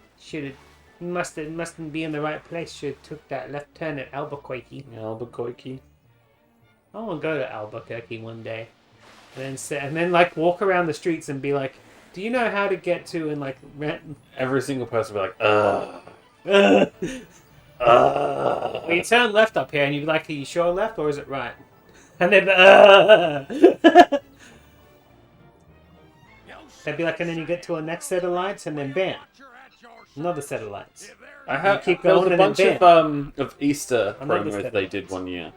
Mustn't be in the right place. Should have took that left turn at Albuquerque. Albuquerque. I want to go to Albuquerque one day, and then like walk around the streets and be like, "Do you know how to get to?" And like Every single person will be like, Well, you turn left up here, and you'd be like, "Are you sure left, or is it right?" And they'd be, They'd be like, and then you get to a next set of lights, and then bam, another set of lights. I have. Keep There was going a and bunch then of Easter Another promos set they of did one year.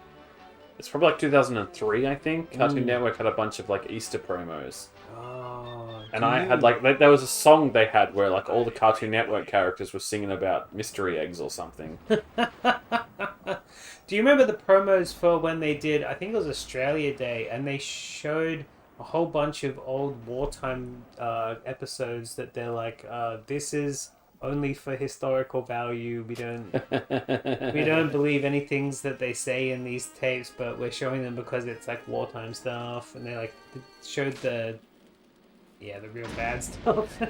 It's probably like 2003, I think. Cartoon Network had a bunch of like Easter promos. Oh, and I had like there was a song they had where like all the Cartoon Network characters were singing about mystery eggs or something. Do you remember the promos for when they did, I think it was Australia Day, and they showed a whole bunch of old wartime episodes that they're like, this is only for historical value. We don't believe anything that they say in these tapes, but we're showing them because it's like wartime stuff, and they like showed the real bad stuff.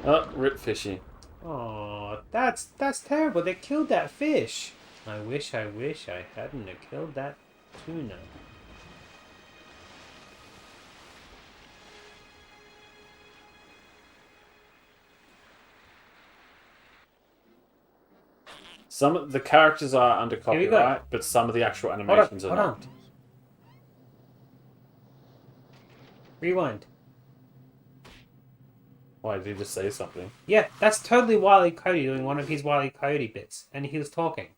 Oh, rip fishy. Oh, that's terrible. They killed that fish. I wish I hadn't have killed that tuna. Some of the characters are under copyright, but some of the actual animations are not. Rewind. Why, did he just say something? Yeah, that's totally Wile E. Coyote doing one of his Wile E. Coyote bits, and he was talking.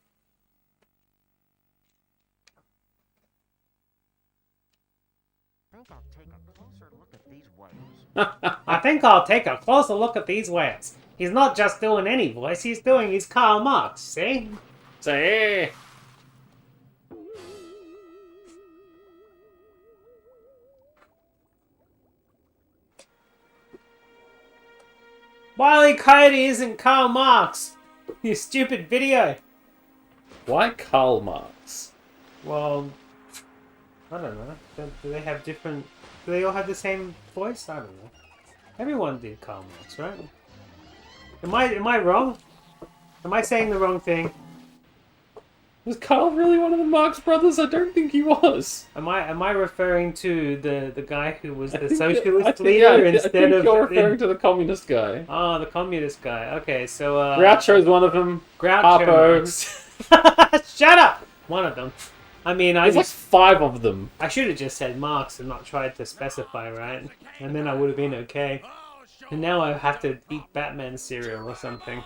I think I'll take a closer look at these whales. He's not just doing any voice, he's doing his Karl Marx, see? See? Wile E. Coyote isn't Karl Marx! You stupid video! Why Karl Marx? Well, I don't know. Do they have different... Do they all have the same voice? I don't know. Everyone did Karl Marx, right? Am I wrong? Am I saying the wrong thing? Was Karl really one of the Marx brothers? I don't think he was. Am I referring to the guy who was the socialist leader instead of... You're referring to the communist guy. Oh, the communist guy. Okay, so... Groucho's one of them. Groucho. Shut up! One of them. I mean, There's like 5 of them. I should have just said Marx and not tried to specify, right? And then I would have been okay. And now I have to eat Batman cereal or something.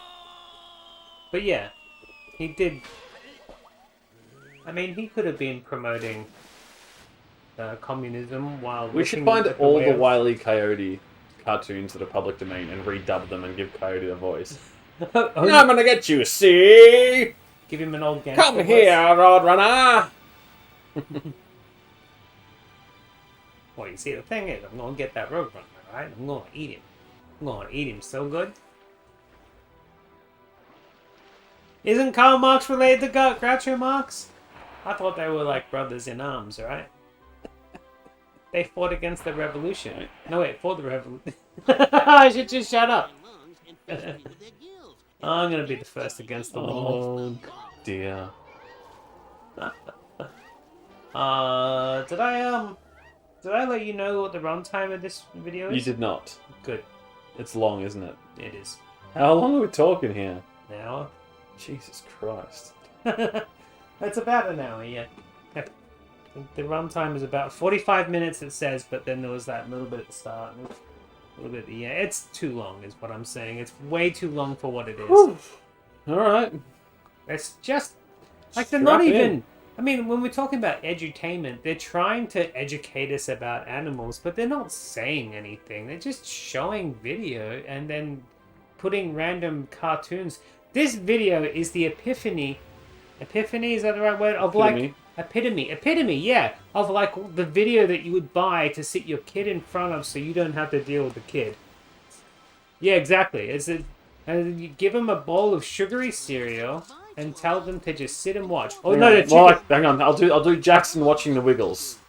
But yeah, he did... I mean, he could have been promoting communism while... We should find all the Wile E. Coyote cartoons that are public domain and redub them and give Coyote a voice. I'm gonna get you, see? Give him an old gangster Come voice. here, Roadrunner! Well, you see, the thing is, I'm gonna get that Roadrunner, right? I'm gonna eat him. I'm gonna eat him so good. Isn't Karl Marx related to Groucho Marx? I thought they were like brothers in arms, right? They fought against the revolution. No, wait, for the revolution. I should just shut up. I'm gonna be the first against the wall. Oh, dear. Did I let you know what the runtime of this video is? You did not. Good. It's long, isn't it? It is. How long are we talking here? An hour. Jesus Christ. It's about an hour, yeah. The runtime is about 45 minutes, it says, but then there was that little bit at the start. A little bit, yeah. It's too long, is what I'm saying. It's way too long for what it is. Alright. It's just... Like, they're not even... I mean, when we're talking about edutainment, they're trying to educate us about animals, but they're not saying anything. They're just showing video and then putting random cartoons. This video is the epiphany... Epiphany, is that the right word? Of Epitome. Epitome, yeah. Of like the video that you would buy to sit your kid in front of so you don't have to deal with the kid. Yeah, exactly. And you give them a bowl of sugary cereal and tell them to just sit and watch. Oh no, hang on. I'll do Jackson watching the Wiggles.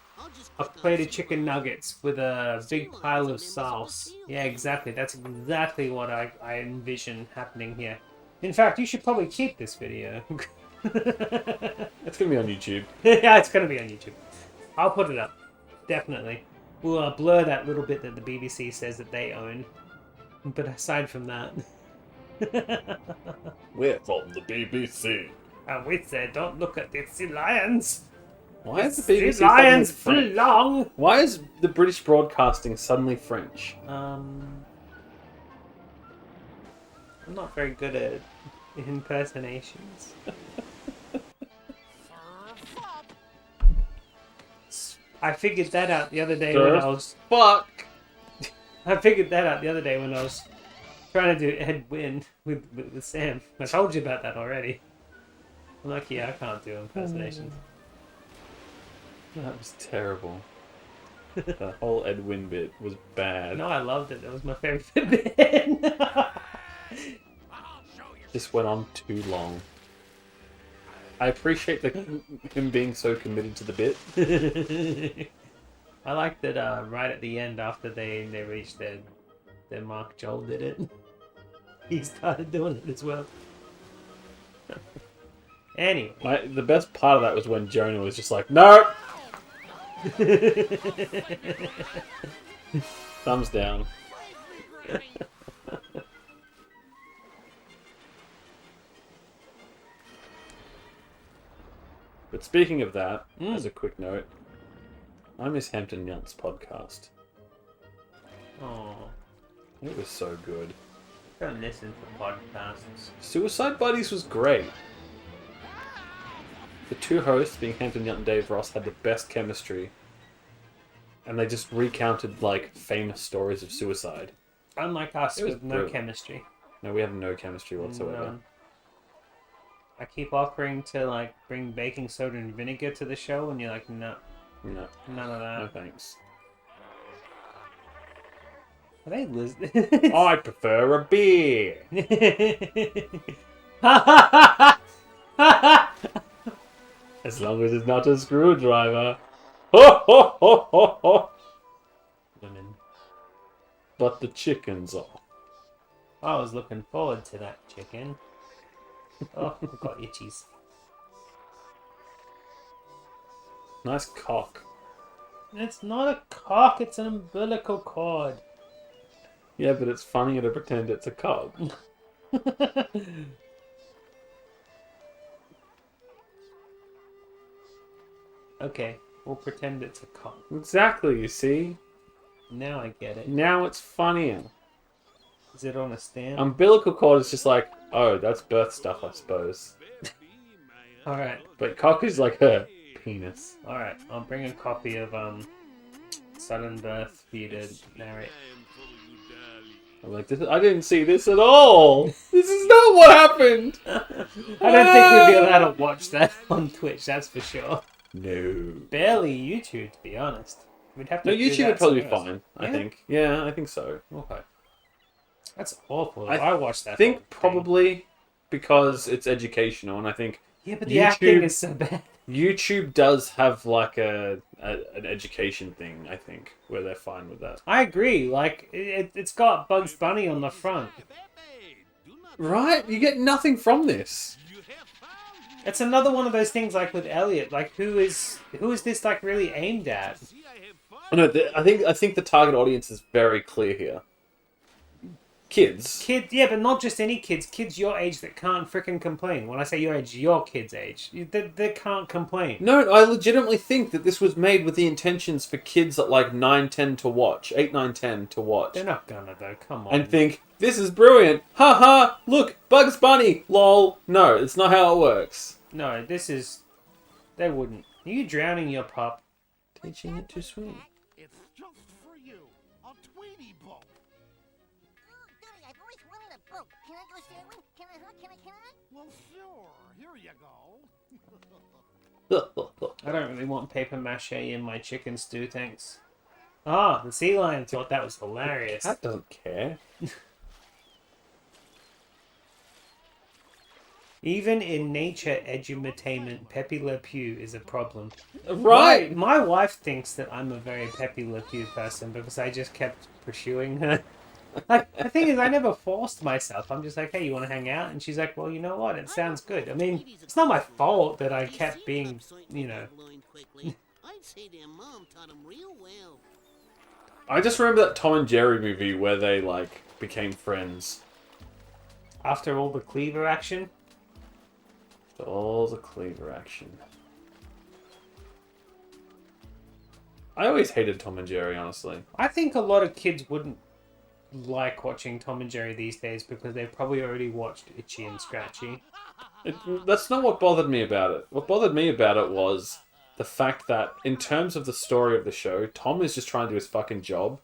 A plate of chicken nuggets with a big pile of sauce. Yeah, exactly. That's exactly what I envision happening here. In fact, you should probably keep this video. It's gonna be on YouTube. Yeah, it's gonna be on YouTube. I'll put it up. Definitely. We'll blur that little bit that the BBC says that they own. But aside from that... We're from the BBC. And we said, don't look at the Sealions. Why is the BBC Sealions suddenly French? belong? Why is the British broadcasting suddenly French? I'm not very good at impersonations. I figured that out the other day when I was... Fuck! I figured that out the other day when I was trying to do Ed Wynn with Sam. I told you about that already. I'm like, yeah, I can't do impersonations. That was terrible. The whole Ed Wynn bit was bad. No, I loved it. That was my favorite bit. This went on too long. I appreciate him being so committed to the bit. I liked that right at the end after they reached their mark, Joel did it. He started doing it as well. Anyway. The best part of that was when Jonah was just like, no! Thumbs down. But speaking of that, as a quick note, I miss Hampton Yount's podcast. Oh, it was so good. Don't listen to podcasts. Suicide Buddies was great. The two hosts, being Hampton Yount and Dave Ross, had the best chemistry. And they just recounted, like, famous stories of suicide. Unlike us, with no chemistry. No, we have no chemistry whatsoever. None. I keep offering to, like, bring baking soda and vinegar to the show, and you're like, no. No. None of that. No thanks. Are they listening? I prefer a beer. As long as it's not a screwdriver. Ho ho ho ho ho. Women. But the chickens are. I was looking forward to that chicken. Oh, I've got itchies. Nice cock. It's not a cock, it's an umbilical cord. Yeah, but it's funnier to pretend it's a cock. Okay, we'll pretend it's a cock. Exactly, you see? Now I get it. Now it's funnier. Is it on a stand? Umbilical cord is just like, oh, that's birth stuff, I suppose. Alright. But cock is like her penis. Alright, I'll bring a copy of Sudden Birth for you to narrate. I'm like, I didn't see this at all. This is not what happened. I don't think we'd be allowed to watch that on Twitch, that's for sure. No. Barely YouTube, to be honest. We'd have to. No, do YouTube that would probably be somewhere fine. else. I think. Yeah, I think so. Okay. That's awful. I watched that. I think probably because it's educational, and I think yeah, but the acting is so bad. YouTube does have like an education thing. I think where they're fine with that. I agree. Like it's got Bugs Bunny on the front. Right? You get nothing from this. It's another one of those things like with Elliot. Like who is this like really aimed at? No, I think the target audience is very clear here. Kids. Yeah, but not just any kids. Kids your age that can't frickin' complain. When I say your age, your kid's age. They can't complain. No, I legitimately think that this was made with the intentions for kids at like 9, 10 to watch. 8, 9, 10 to watch. They're not gonna though, come on. And think, this is brilliant. Ha ha, look, Bugs Bunny, lol. No, it's not how it works. No, this is... They wouldn't. Are you drowning your pup? Teaching it to swim. It's just for you, a Tweety boat. Daddy, I've always wanted a boat. Can I go sailing? Can I? Well, sure. Here you go. I don't really want paper mache in my chicken stew, thanks. Ah, the Sealions thought that was hilarious. Cat doesn't care. Even in nature edumatainment, Pepe Le Pew is a problem. Right! My wife thinks that I'm a very Pepe Le Pew person because I just kept pursuing her. Like, the thing is, I never forced myself. I'm just like, hey, you want to hang out? And she's like, well, you know what? It sounds good. I mean, it's not my fault that I kept being, you know... I'd say their mom taught them real well. I just remember that Tom and Jerry movie where they, like, became friends. After all the cleaver action? All the cleaver action. I always hated Tom and Jerry, honestly. I think a lot of kids wouldn't like watching Tom and Jerry these days because they've probably already watched Itchy and Scratchy. That's not what bothered me about it. What bothered me about it was the fact that, in terms of the story of the show, Tom is just trying to do his fucking job.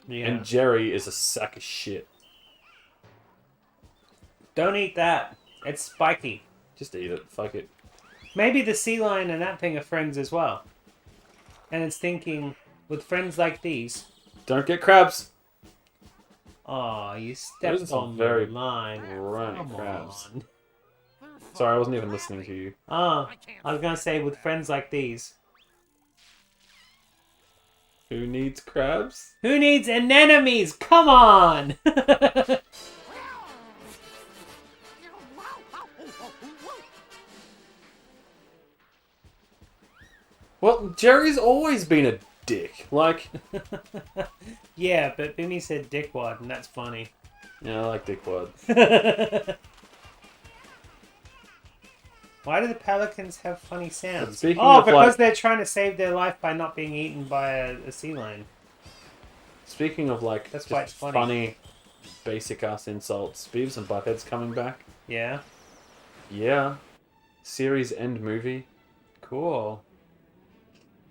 Yeah. And Jerry is a sack of shit. Don't eat that. It's spiky. Just eat it. Fuck it. Maybe the sea lion and that thing are friends as well. And it's thinking, with friends like these... Don't get crabs. Oh, you stepped on very the line. right crabs. Sorry, I wasn't even listening to you. Oh, I was going to say, with friends like these... Who needs crabs? Who needs anemones? Come on! Well, Jerry's always been a dick. Like... Yeah, but Bimmy said dickwad, and that's funny. Yeah, I like dickwad. Why do the pelicans have funny sounds? Because they're trying to save their life by not being eaten by a sea lion. Speaking of, like, that's just why it's funny. funny, basic-ass insults, Beavis and Butthead's coming back. Yeah? Yeah. Series end movie. Cool.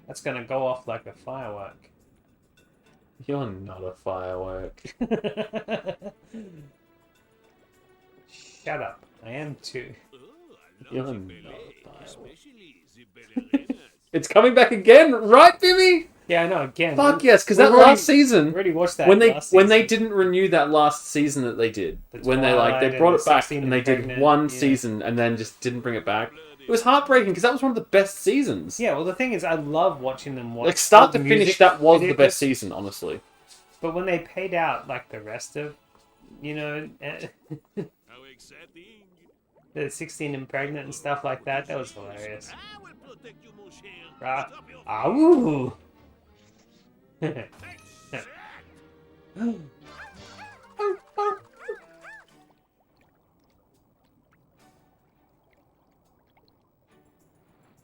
That's gonna go off like a firework. You're not a firework. Shut up. I am too. You're not a firework. It's coming back again, right, Bimmy? Yeah, I know, again. Fuck yes, because that last season... We already watched that when last they didn't renew that last season that they did, when they brought it back and they did one season and then just didn't bring it back, it was heartbreaking because that was one of the best seasons. Yeah, well the thing is, I love watching them watch... Like, start to music finish, that was the videos. best season, honestly. But when they paid out, like, the rest of, you know... the 16 and pregnant and stuff like that, that was hilarious. Ow!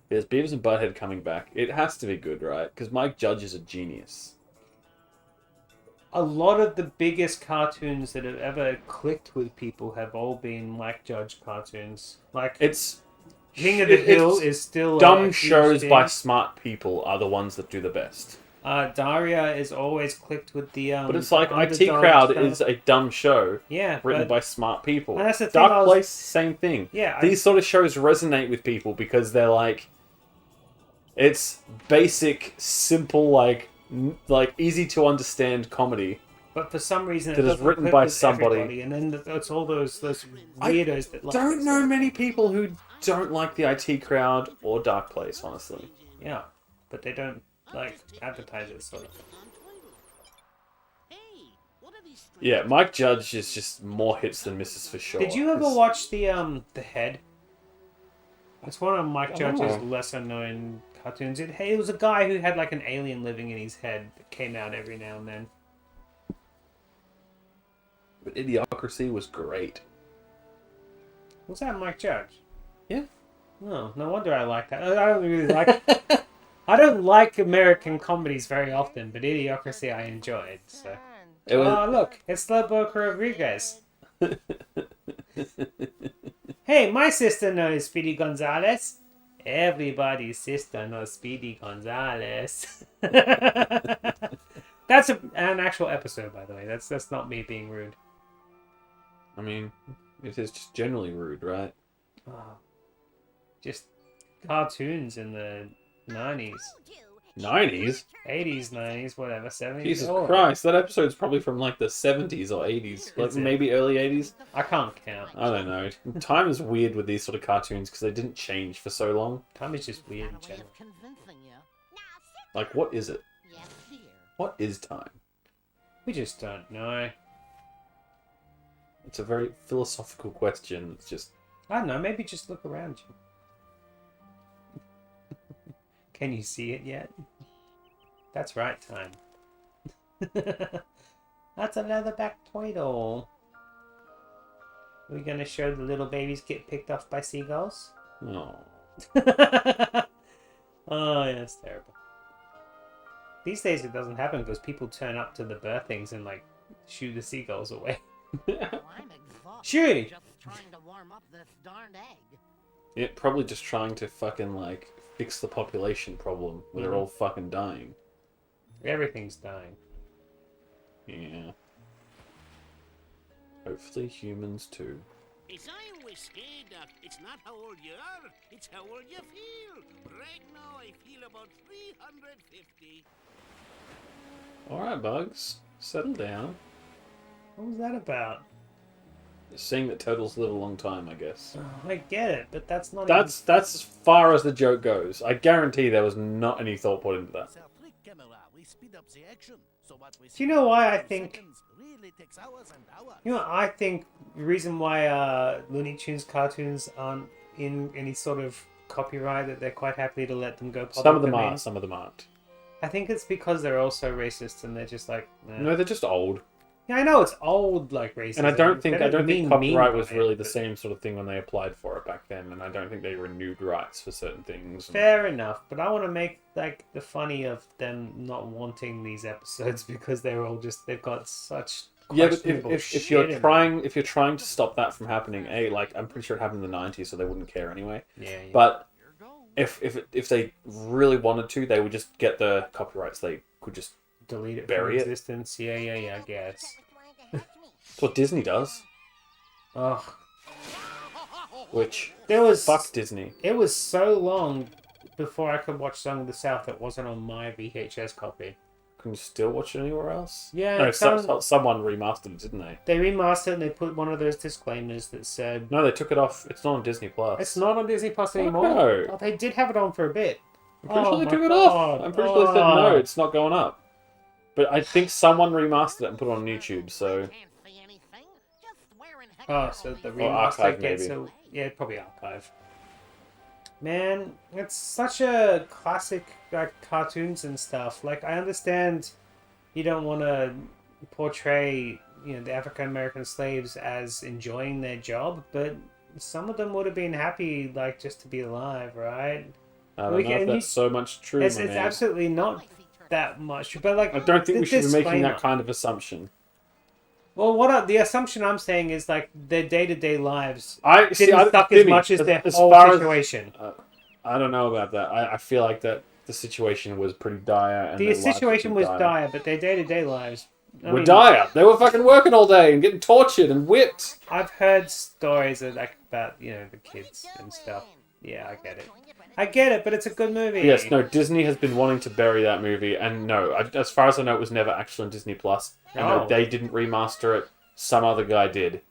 There's Beavis and Butthead coming back. It has to be good, right? Because Mike Judge is a genius. A lot of the biggest cartoons that have ever clicked with people have all been Mike Judge cartoons. Like, it's King of the Hill is still dumb shows by smart people are the ones that do the best. Daria is always clicked with the but it's like IT underdog Crowd stuff. is a dumb show, Yeah, written but- by smart people. And that's the thing, Dark Place, same thing. Yeah, These sort of shows resonate with people because they're like, it's basic, simple, like easy to understand comedy. But for some reason, that is written by somebody. And then it's all those weirdos that like Don't it. know many people who don't like the IT Crowd or Dark Place, honestly. Yeah, but they don't like advertise it, sort of. Yeah, Mike Judge is just more hits than misses for sure. Did you ever watch the Head? It's one of Mike Judge's Oh. lesser known cartoons. It was a guy who had like an alien living in his head that came out every now and then. But Idiocracy was great. Was that Mike Judge? Yeah. Oh, no wonder I like that. I don't really like. I don't like American comedies very often, but Idiocracy I enjoyed. So. It was- Oh, look, it's Lobo Rodriguez. Hey, my sister knows Speedy Gonzales. Everybody's sister knows Speedy Gonzales. That's an actual episode, by the way. That's not me being rude. I mean, it is just generally rude, right? Oh, just cartoons in the 90s. 90s? 80s, 90s, whatever, 70s. Jesus Oh. Christ, that episode's probably from like the 70s or 80s. Like Is it? maybe early 80s? I can't count. I don't know. Time is weird with these sort of cartoons because they didn't change for so long. Time is just weird in general. Like, what is it? What is time? We just don't know. It's a very philosophical question. It's just... I don't know, maybe just look around you. Can you see it yet? That's right, time. That's a leatherback toy doll. Are we gonna show the little babies get picked off by seagulls? Oh. Oh, yeah, it's terrible. These days it doesn't happen because people turn up to the birthings and like shoo the seagulls away. Shooty! Just trying to warm up this darned egg. Yeah, probably just trying to fucking, like, fix the population problem where they're all fucking dying. Everything's dying. Yeah. Hopefully humans too. As I always say, Doc, it's not how old you are, it's how old you feel. Right now, I feel about 350. Alright, Bugs. Settle down. What was that about? Seeing that turtles live a long time, I guess. Oh, I get it, but that's not. That's as far as the joke goes. I guarantee there was not any thought put into that. Do you know why I think? You know, I think the reason why Looney Tunes cartoons aren't in any sort of copyright, that they're quite happy to let them go public. Some of them are, some of them aren't. I think it's because they're also racist and they're just like. Nah. No, they're just old. Yeah, I know it's old, like racism. And I don't think copyright was really the but... same sort of thing when they applied for it back then, and I don't think they renewed rights for certain things. Fair enough, but I want to make like the funny of them not wanting these episodes because they're all just they've got such questionable shit. If you're trying to stop that from happening, like I'm pretty sure it happened in the 90s, so they wouldn't care anyway. Yeah. But if they really wanted to, they would just get the copyrights. They could just delete it bury from existence. Yeah, I guess. That's what Disney does. Ugh. Which fuck Disney. It was so long before I could watch Song of the South that wasn't on my VHS copy. Can you still watch it anywhere else? Yeah. No, someone remastered it, didn't they? They remastered it and they put one of those disclaimers that said... No, they took it off. It's not on Disney Plus. It's not on Disney Plus anymore? No. Oh, they did have it on for a bit. I'm pretty sure they took it off. I'm pretty sure they said no, it's not going up. But I think someone remastered it and put it on YouTube, so... Oh, so the remaster archive, gets... maybe. So, yeah, probably archive. Man, it's such a classic, like, cartoons and stuff. Like, I understand you don't want to portray, the African-American slaves as enjoying their job, but some of them would have been happy, like, just to be alive, right? I don't know if that's so much true, It's absolutely not that much, but, like... I don't think we should be making that kind of assumption. Well, the assumption I'm saying is like their day-to-day lives didn't suck as much as their whole situation. I don't know about that. I feel like that the situation was pretty dire. And the situation was dire, but their day-to-day lives were dire. They were fucking working all day and getting tortured and whipped. I've heard stories about the kids and stuff. Yeah, I get it, but it's a good movie. Yes, no, Disney has been wanting to bury that movie, and no, as far as I know, it was never actually on Disney Plus. And no, they didn't remaster it. Some other guy did.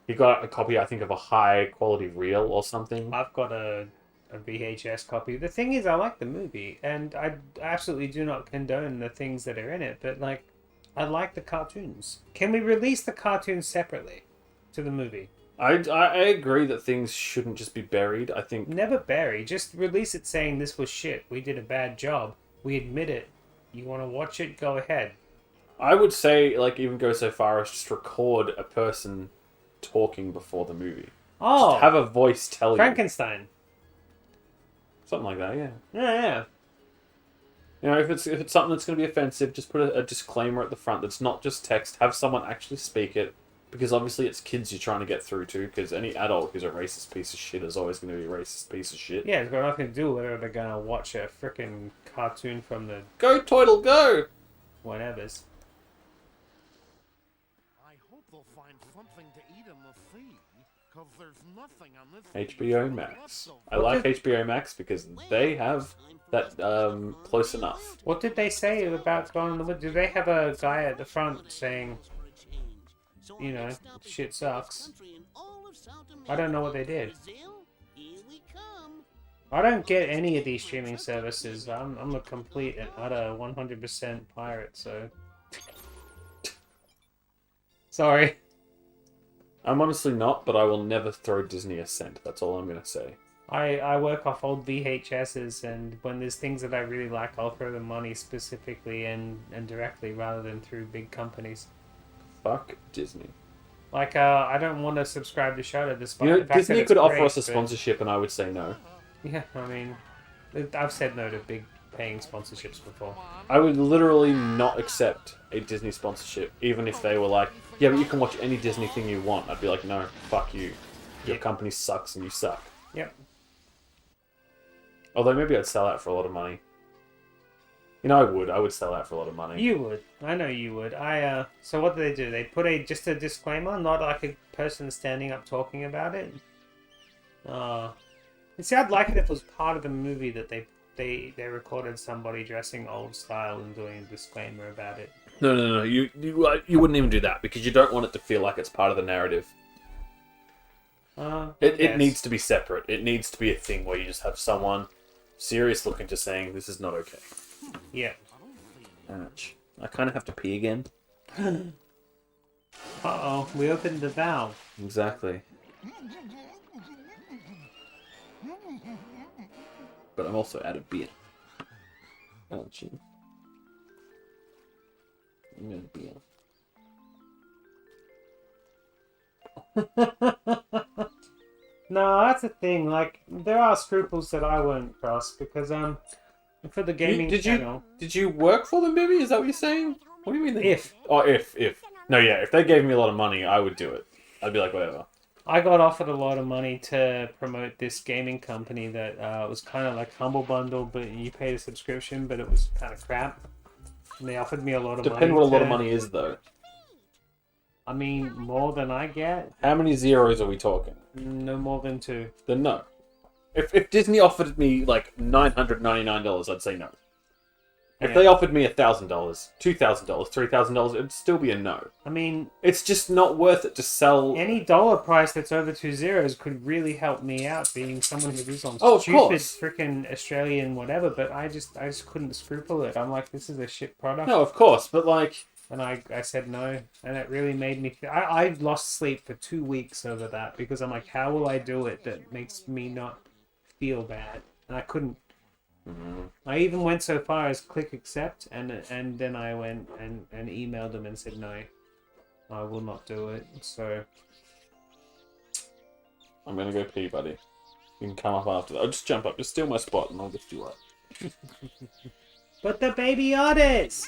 He got a copy, I think, of a high-quality reel or something. I've got a VHS copy. The thing is, I like the movie, and I absolutely do not condone the things that are in it, but, like, I like the cartoons. Can we release the cartoons separately to the movie? I agree that things shouldn't just be buried. I think never bury. Just release it saying this was shit. We did a bad job. We admit it. You want to watch it? Go ahead. I would say, like, even go so far as just record a person talking before the movie. Oh, just have a voice tell Frankenstein. Something like that, yeah. Yeah. If it's something that's going to be offensive, just put a disclaimer at the front that's not just text. Have someone actually speak it. Because obviously it's kids you're trying to get through to, because any adult who's a racist piece of shit is always going to be a racist piece of shit. Yeah, it's got nothing to do with whether they're going to watch a freaking cartoon from the... Go, Toidle, go! Whatever's. I hope they'll find something to eat in the sea, because there's nothing on this... HBO Max. I like HBO Max because they have that close enough. What did they say about going on the... Did they have a guy at the front saying... shit sucks. I don't know what they did. I don't get any of these streaming services. I'm a complete and utter 100% pirate, so... Sorry. I'm honestly not, but I will never throw Disney a cent. That's all I'm going to say. I work off old VHSs, and when there's things that I really like, I'll throw the money specifically and directly rather than through big companies. Fuck Disney. Like, I don't want to subscribe to Shudder despite the fact Disney that could it's offer great, us a sponsorship and I would say no. Yeah, I mean, I've said no to big paying sponsorships before. I would literally not accept a Disney sponsorship, even if they were like, yeah, but you can watch any Disney thing you want. I'd be like, no, fuck you. Your company sucks and you suck. Yep. Although maybe I'd sell out for a lot of money. You know, I would sell that for a lot of money. You would. I know you would. So what do? They put just a disclaimer, not like a person standing up talking about it. See, I'd like it if it was part of the movie that they recorded somebody dressing old style and doing a disclaimer about it. No. You wouldn't even do that because you don't want it to feel like it's part of the narrative. It needs to be separate. It needs to be a thing where you just have someone serious looking just saying this is not okay. Yeah. Ouch. I kind of have to pee again. Uh-oh, we opened the valve. Exactly. But I'm also out of beer. Ouch. I'm out of beer. No, that's the thing. Like, there are scruples that I won't cross because for the gaming channel. Did you work for them, maybe? Is that what you're saying? What do you mean? If. Oh, if. No, yeah. If they gave me a lot of money, I would do it. I'd be like, whatever. I got offered a lot of money to promote this gaming company that was kind of like Humble Bundle, but you paid a subscription, but it was kind of crap. And they offered me a lot of money. Depends what a lot of money is, though. I mean, more than I get. How many zeros are we talking? No more than 2. Then no. If Disney offered me like $999, I'd say no. If they offered me $1,000, $2,000, $3,000, it'd still be a no. I mean, it's just not worth it to sell. Any dollar price that's over 2 zeros could really help me out, being someone who is on stupid freaking Australian whatever. But I just couldn't scruple it. I'm like, this is a shit product. No, of course, but like. And I said no, and it really made me. I lost sleep for 2 weeks over that because I'm like, how will I do it that makes me not feel bad? And I couldn't. Mm-hmm. I even went so far as click accept, and then I went and emailed them and said no, I will not do it. So I'm gonna go pee, buddy. You can come up after that. I'll just jump up, just steal my spot, and I'll lift you up. But the baby otters.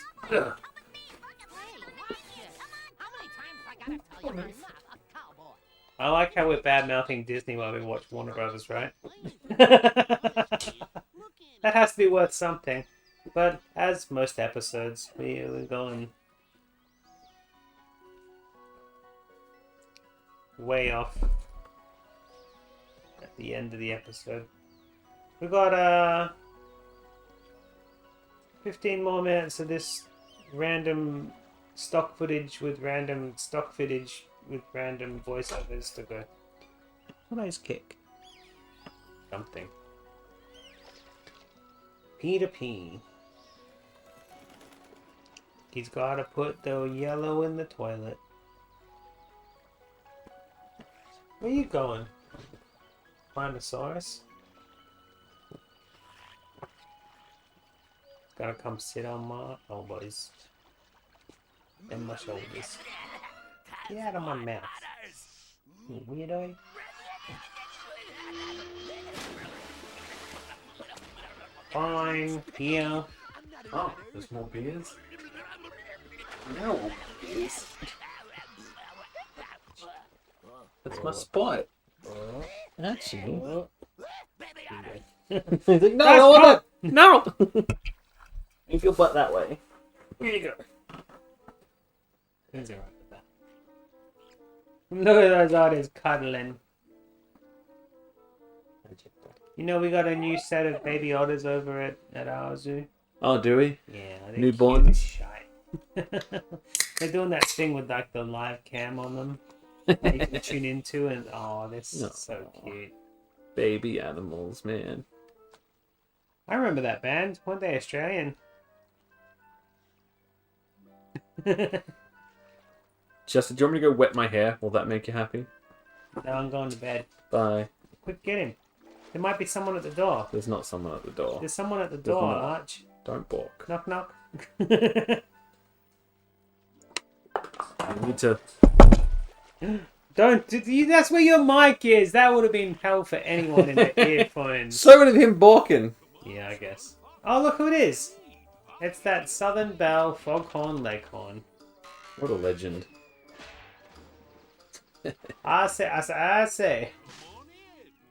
I like how we're bad-mouthing Disney while we watch Warner Brothers, right? That has to be worth something. But as most episodes, we're going way off at the end of the episode. We've got 15 more minutes of this random stock footage with random voiceovers to go. What nice kick. Something. Peter P. He's gotta put the yellow in the toilet. Where you going? Spinosaurus? Gotta come sit on my elbows. And my shoulders. Get out of my mouth. You weirdo. Fine. Here. Oh, there's more beers? No, beers. That's my spot. Actually. He's like, no, I don't want it! No! Move your butt that way. Here you go. He's alright with that. Look at those otters cuddling. You know, we got a new set of baby otters over at our zoo. Oh, do we? Yeah. Newborns? They're doing that thing with like the live cam on them that you can tune into, and they're so cute. Baby animals, man. I remember that band. Weren't they Australian? Justin, do you want me to go wet my hair? Will that make you happy? No, I'm going to bed. Bye. Quick, get him. There might be someone at the door. There's not someone at the door. There's someone at the door, Arch. Don't balk. Knock, knock. You need to... Don't. That's where your mic is. That would have been hell for anyone in the earphones. So would have him balking. Yeah, I guess. Oh, look who it is. It's that Southern Belle Foghorn Leghorn. What a legend. I say.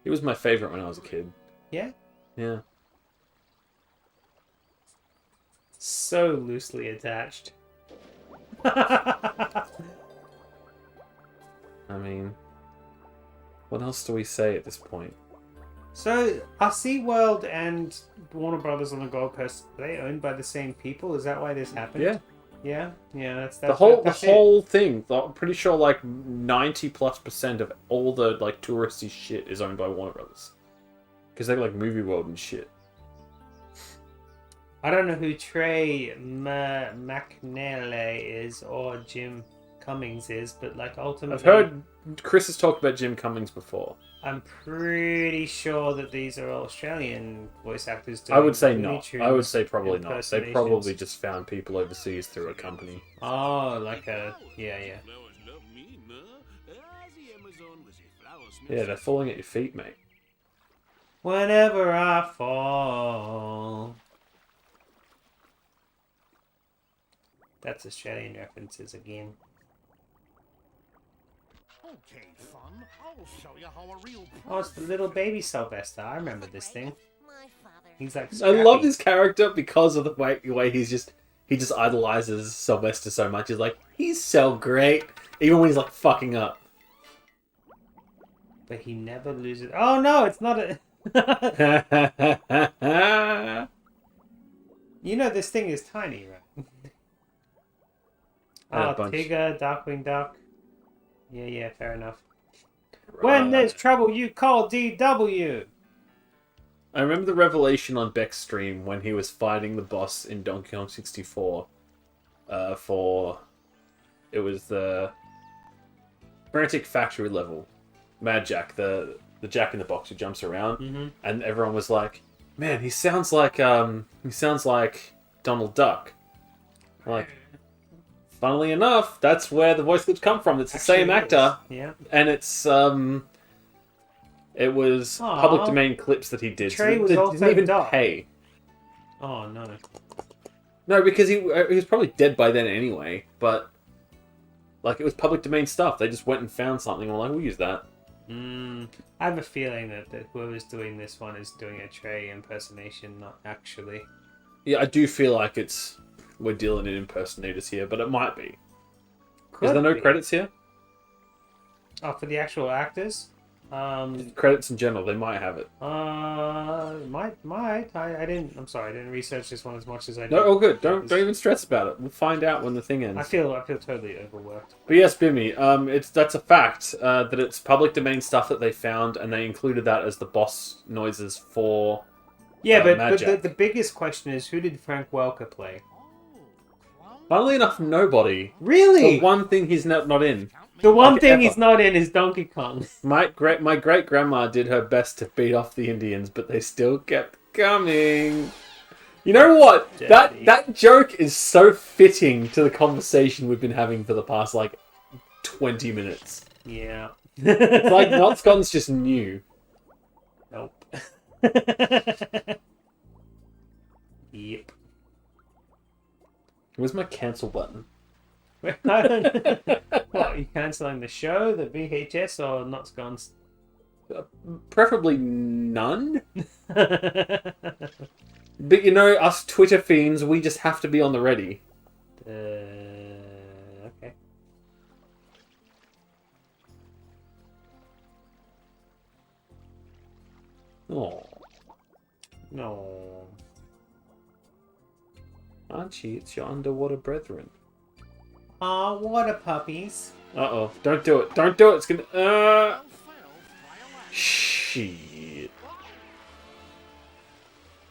He was my favourite when I was a kid. Yeah? Yeah. So loosely attached. I mean, what else do we say at this point? So, are SeaWorld and Warner Brothers on the Gold Coast, are they owned by the same people? Is that why this happened? Yeah. Yeah? Yeah, that's The whole it. thing. I'm pretty sure like 90+% of all the like touristy shit is owned by Warner Brothers. Because they're like Movie World and shit. I don't know who Trey McNally is or Jim Cummings is, but like ultimately... I've heard Chris has talked about Jim Cummings before. I'm pretty sure that these are Australian voice actors doing I would say Looney not. Tunes I would say probably not. They impersonations. probably just found people overseas through a company. Oh, like a... Yeah. Yeah, they're falling at your feet, mate. Whenever I fall... That's Australian references again. Okay, fun. I'll show you how a real Oh, it's the little baby Sylvester. I remember this thing. He's like I Scrappy. love this character because of the way he just idolizes Sylvester so much. He's like, he's so great, even when he's like fucking up. But he never loses. Oh no, it's not a. You know this thing is tiny, right? Oh, Tigger, Darkwing Duck. Yeah, fair enough. When there's trouble, you call DW. I remember the revelation on Beck's stream when he was fighting the boss in Donkey Kong 64. It was the Frantic Factory level. Mad Jack, the Jack in the Box who jumps around, and everyone was like, "Man, he sounds like Donald Duck." Like, funnily enough, that's where the voice clips come from. It's the same actor, and it's it was public domain clips that he did. Trey so was he also didn't even Duck. pay. Oh no. No, because he was probably dead by then anyway. But like, it was public domain stuff. They just went and found something and were like, "We'll use that." I have a feeling that whoever's doing this one is doing a Trey impersonation, not actually. Yeah, I do feel like we're dealing in impersonators here, but it might be. Could Is there no be. credits here? Oh, for the actual actors? Credits in general, they might have it. Might. I didn't. I'm sorry, I didn't research this one as much as I did. No, all good. Don't even stress about it. We'll find out when the thing ends. I feel totally overworked. But yes, Bimmy, that's a fact that it's public domain stuff that they found, and they included that as the boss noises for. Yeah, but Mad Jack. the biggest question is, who did Frank Welker play? Funnily enough, nobody. Really? The one thing he's not in. The one Like, thing ever. he's not in is Donkey Kong. My great grandma did her best to beat off the Indians, but they still kept coming. You know what? That joke is so fitting to the conversation we've been having for the past 20 minutes. Yeah. It's like Notscon's just new. Nope. Yep. Where's my cancel button? I don't know. What, are you cancelling the show, the VHS, or Notscon's? Preferably none. But you know, us Twitter fiends, we just have to be on the ready. Okay. Oh. No. Archie, it's your underwater brethren. Aw, water puppies. Uh-oh. Don't do it. Don't do it. It's gonna... Shit.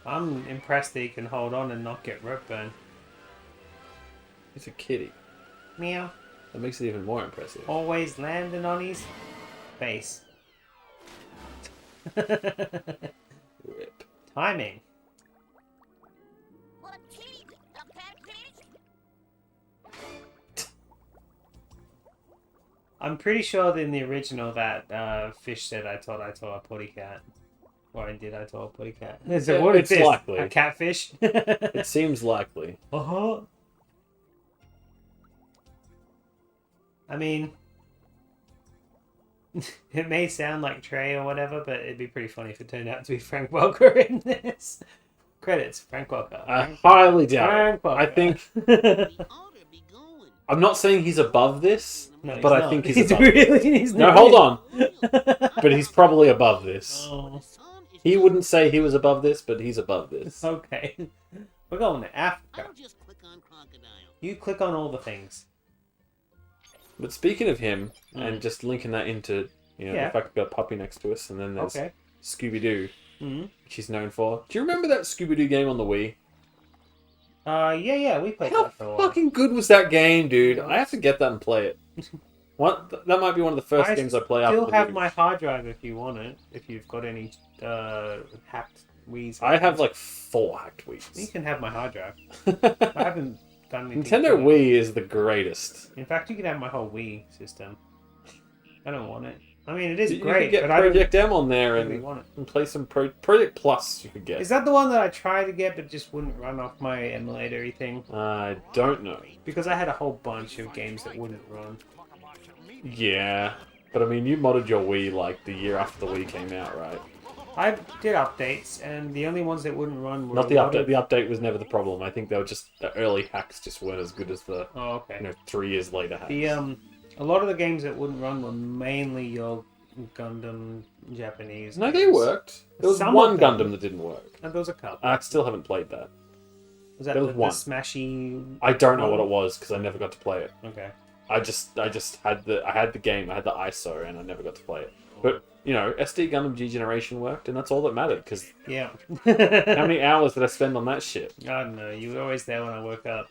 I'm impressed that he can hold on and not get rope burn. He's a kitty. Meow. That makes it even more impressive. Always landing on his face. Rip. Timing. I'm pretty sure that in the original that fish said, I thought I saw a potty cat. Or indeed I saw a potty cat. So what is it's this? likely. A catfish? It seems likely. Uh-huh. I mean, it may sound like Trey or whatever, but it'd be pretty funny if it turned out to be Frank Welker in this. Credits, Frank Walker. I highly doubt Frank it. Walker. I think... I'm not saying he's above this, No, but I not. think he's He's above really, this. he's No, not. hold on. But he's probably above this. Oh. He wouldn't say he was above this, but he's above this. Okay. We're going to Africa. You click on all the things. But speaking of him, and just linking that into, you know, Yeah. the fact we've got a puppy next to us, and then there's Okay. Scooby-Doo, Mhm. which he's known for. Do you remember that Scooby-Doo game on the Wii? Yeah, we played How that for a while. fucking good was that game, dude? I have to get that and play it. That might be one of the first games I play after still the have movie. my hard drive if you want it. If you've got any hacked Wii's. I have like 4 hacked You Wii's. can have my hard drive. I haven't done anything. Nintendo to it. Wii is the greatest. In fact, you can have my whole Wii system. I don't want it. I mean, it is You great, could get but I don't Project M on there really want it. and play some Project Plus. You could get. Is that the one that I tried to get but just wouldn't run off my emulator thing? I don't know. Because I had a whole bunch of games that wouldn't run. Yeah, but I mean, you modded your Wii like the year after the Wii came out, right? I did updates, and the only ones that wouldn't run were Not the a lot update. of- The update was never the problem. I think they were just the early hacks just weren't as good as the 3 years later hacks. The a lot of the games that wouldn't run were mainly your Gundam Japanese. No, they games. worked. There was Some one of them. Gundam that didn't work. And there was a couple. I still haven't played that. Was that there the, was one. the smashy? I don't know one? what it was because I never got to play it. Okay. I just had the game, I had the ISO, and I never got to play it. But you know, SD Gundam G Generation worked, and that's all that mattered. Because Yeah. how many hours did I spend on that shit? I don't know. You were always there when I woke up.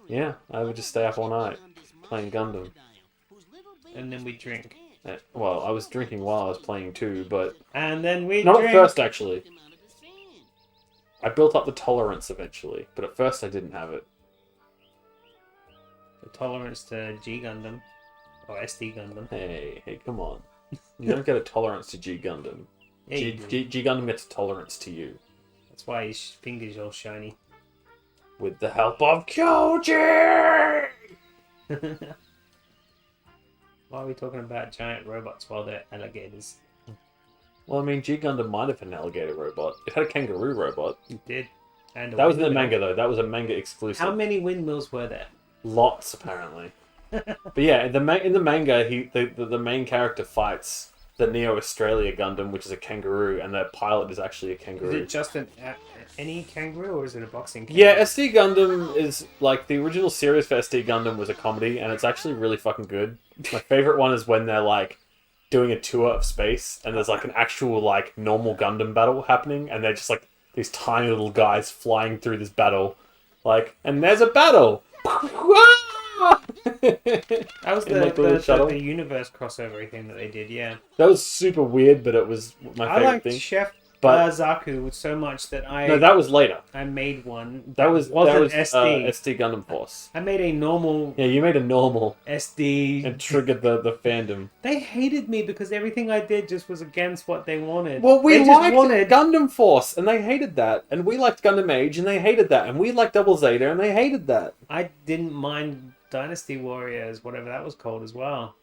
Yeah, I would just stay up all night playing Gundam. And then we drink. Well, I was drinking while I was playing too, but And then we not drink. at first actually. I built up the tolerance eventually, but at first I didn't have it. The tolerance to G Gundam. Or SD Gundam. Hey, come on. You don't get a tolerance to G Gundam. Yeah, you G Gundam gets a tolerance to you. That's why his finger's all shiny. With the help of Kyoji! Why are we talking about giant robots while they're alligators? Well, I mean, G Gundam might have had an alligator robot. It had a kangaroo robot. It did. And a That was in the windmill. manga, though. That was a manga exclusive. How many windmills were there? Lots, apparently. But yeah, in the manga, the main character fights the Neo Australia Gundam, which is a kangaroo, and the pilot is actually a kangaroo. Is it just any kangaroo, or is it a boxing kangaroo? Yeah, SD Gundam is like the original series for SD Gundam was a comedy, and it's actually really fucking good. My favorite one is when they're like doing a tour of space, and there's like an actual like normal Gundam battle happening, and they're just like these tiny little guys flying through this battle, like, and there's a battle. That was In, like, the little shuttle. the universe crossover thing that they did, yeah. That was super weird, but it was my I favorite liked thing. Chef But Zaku so much that no, that was later. I made one. That was wasn't SD. SD. SD Gundam Force. I made a normal Yeah, you made a normal SD. and triggered the fandom. They hated me because everything I did just was against what they wanted. Well, we They just liked wanted Gundam Force, and they hated that. And we liked Gundam Age, and they hated that. And we liked Double Zeta, and they hated that. I didn't mind Dynasty Warriors, whatever that was called as well.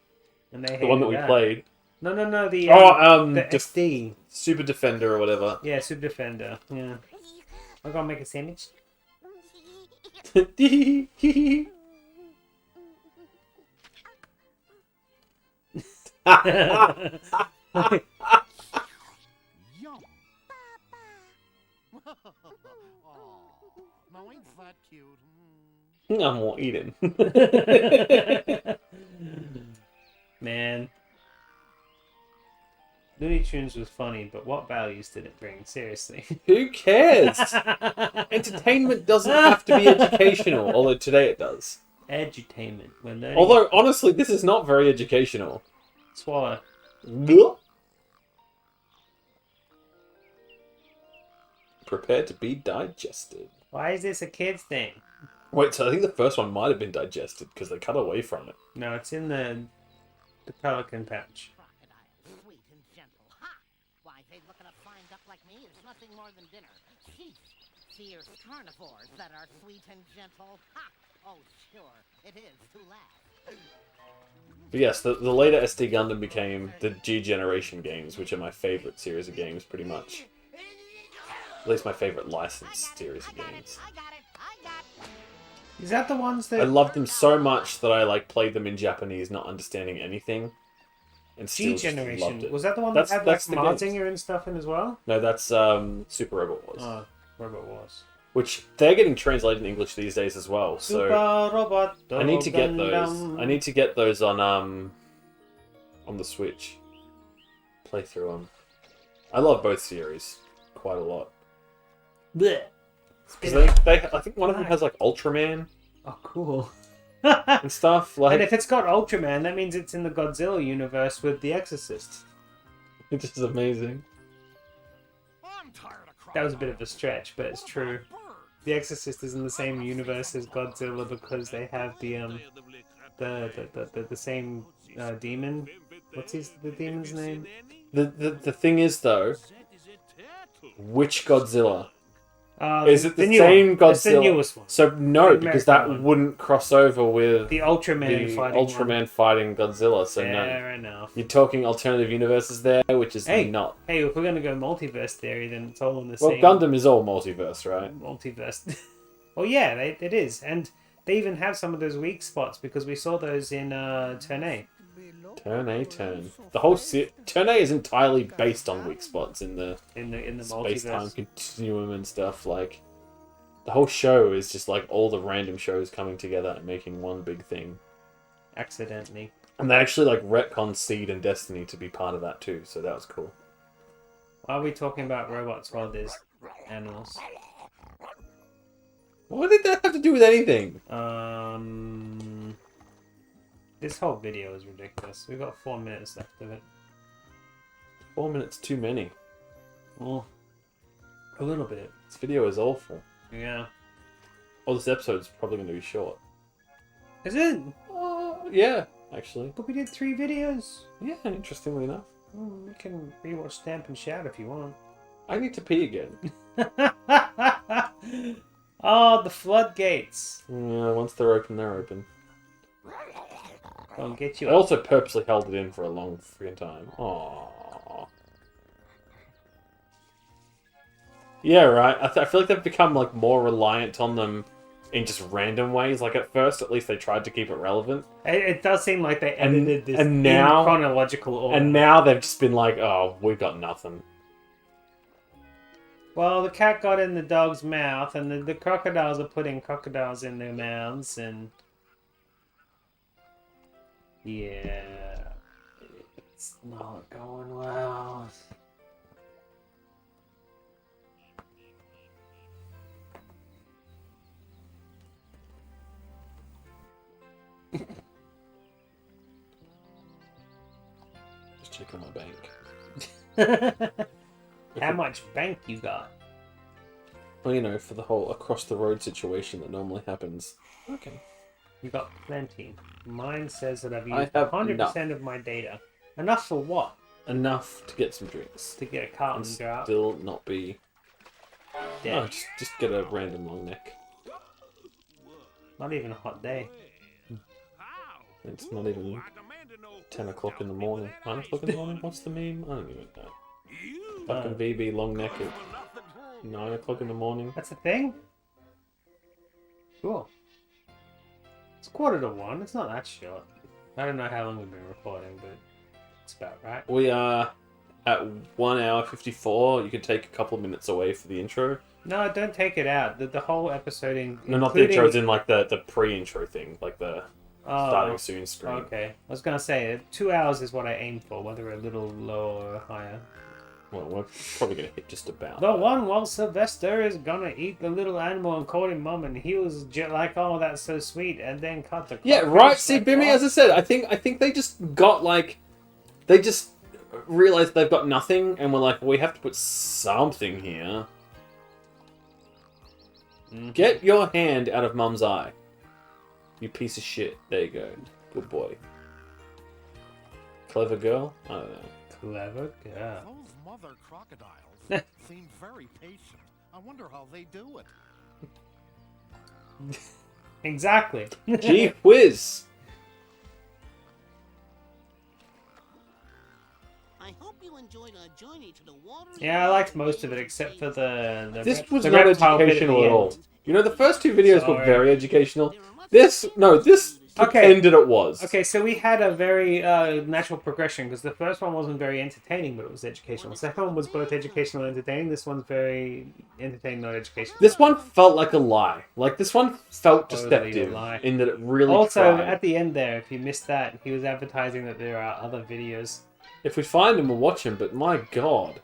And they hated The one that we played. No, the The SD. Super Defender or whatever. Yeah, Super Defender. Yeah. I'm gonna make a sandwich. Yum. Now ain't that cute? I'm more eating. Man. Looney Tunes was funny, but what values did it bring? Seriously. Who cares? Entertainment doesn't have to be educational, although today it does. Edutainment. We're learning. Although, honestly, this is not very educational. Swallow. Prepare to be digested. Why is this a kid's thing? Wait, so I think the first one might have been digested because they cut away from it. No, it's in the pelican pouch. Sweet and gentle. Ha! Why, they'd look at a fine duck like me as nothing more than dinner. Teeth. Fierce carnivores that are sweet and gentle. Ha! Oh, sure. It is to laugh. But yes, the later SD Gundam became the G Generation games, which are my favorite series of games, pretty much. At least my favorite licensed series of games. Is that the ones that... I loved them so much that I like played them in Japanese, not understanding anything. And still G just Generation. loved it. Was that the one that had like that's the games. Marzinger and stuff in as well? No, that's Super Robot Wars. Oh, Robot Wars. Which they're getting translated in English these days as well. So Super Robot I need to get those. Gundam. I need to get those on the Switch. Play through them. I love both series quite a lot. Blech. Because I think one of them has like Ultraman. Oh, cool. And stuff like. And if it's got Ultraman, that means it's in the Godzilla universe with The Exorcist. Which is amazing. That was a bit of a stretch, but it's true. The Exorcist is in the same universe as Godzilla because they have the same demon. What's the demon's name? The thing is though, which Godzilla? Is it the same one. Godzilla? It's the newest one. So no, The because American that one. wouldn't cross over with The Ultraman fighting one. fighting Godzilla. So Fair no, enough. you're talking alternative universes there, which is not. Hey, if we're gonna go multiverse theory, then it's all in the Well, same. Gundam is all multiverse, right? Multiverse. Well, yeah, it is, and they even have some of those weak spots because we saw those in Turn A. Turn. The whole Turn A is entirely based on weak spots in the space-time multiverse. continuum and stuff. Like the whole show is just like all the random shows coming together and making one big thing. Accidentally. And they actually like retconned Seed and Destiny to be part of that too, so that was cool. Why are we talking about robots while there's animals? What did that have to do with anything? This whole video is ridiculous. We've got 4 minutes left of it. 4 minutes too many. Well, a little bit. This video is awful. Yeah. Oh, this episode's probably going to be short. Is it? Yeah, actually. But we did 3 videos. Yeah, interestingly enough. We can rewatch Stamp and Shout if you want. I need to pee again. Oh, the floodgates. Yeah, once they're open, they're open. I'll get you I up. also purposely held it in for a long freaking time. Aww. Yeah, right. I feel like they've become like more reliant on them in just random ways. Like at first, at least they tried to keep it relevant. It does seem like they edited this and now, in chronological order. And now they've just been like, oh, we've got nothing. Well, the cat got in the dog's mouth, and the crocodiles are putting crocodiles in their mouths, and... Yeah... It's not going well. Just checking my bank. How much bank you got? Well, you know, for the whole across the road situation that normally happens. Okay. You got plenty. Mine says that I've I used have 100% of my data. Enough for what? Enough to get some drinks. To get a carton And drop. still not be... Dead. Oh, just get a random long neck. Not even a hot day. It's not even 10 o'clock in the morning. 9 o'clock in the morning? What's the meme? I don't even know. Fucking VB long neck at 9 o'clock in the morning. That's a thing? Cool. It's 1:45. It's not that short. I don't know how long we've been recording, but it's about right. We are at 1 hour 54. You can take a couple of minutes away for the intro. No, don't take it out. The whole episode No, not the intro, as in like the pre-intro thing, like the starting soon screen. Okay. I was going to say, 2 hours is what I aim for, whether a little lower or higher. Well, we're probably going to hit just about. The one while Sylvester is gonna eat the little animal and call him mum, and he was like, "Oh, that's so sweet," and then cut the. Yeah, right. See, Bimmy, as I said, I think they just got like, they just realized they've got nothing, and we're like, we have to put something here. Get your hand out of Mum's eye, you piece of shit. There you go. Good boy. Clever girl. I don't know. Clever girl. Those mother crocodiles seem very patient. I wonder how they do it. Exactly. Gee whiz. I hope you enjoyed enjoyed our journey to the water. Yeah, I liked most of it except for the This was the not reptile bit at educational the at all. end. You know, the first two videos were Sorry. very educational. This Okay. pretended it was. Okay, so we had a very natural progression because the first one wasn't very entertaining, but it was educational. The second one was both educational and entertaining. This one's very entertaining, not educational. This one felt like a lie. Like, this one felt Totally a deceptive lie. in that it really Also, tried. at the end there, if you missed that, he was advertising that there are other videos. If we find him, we'll watch him, but my god.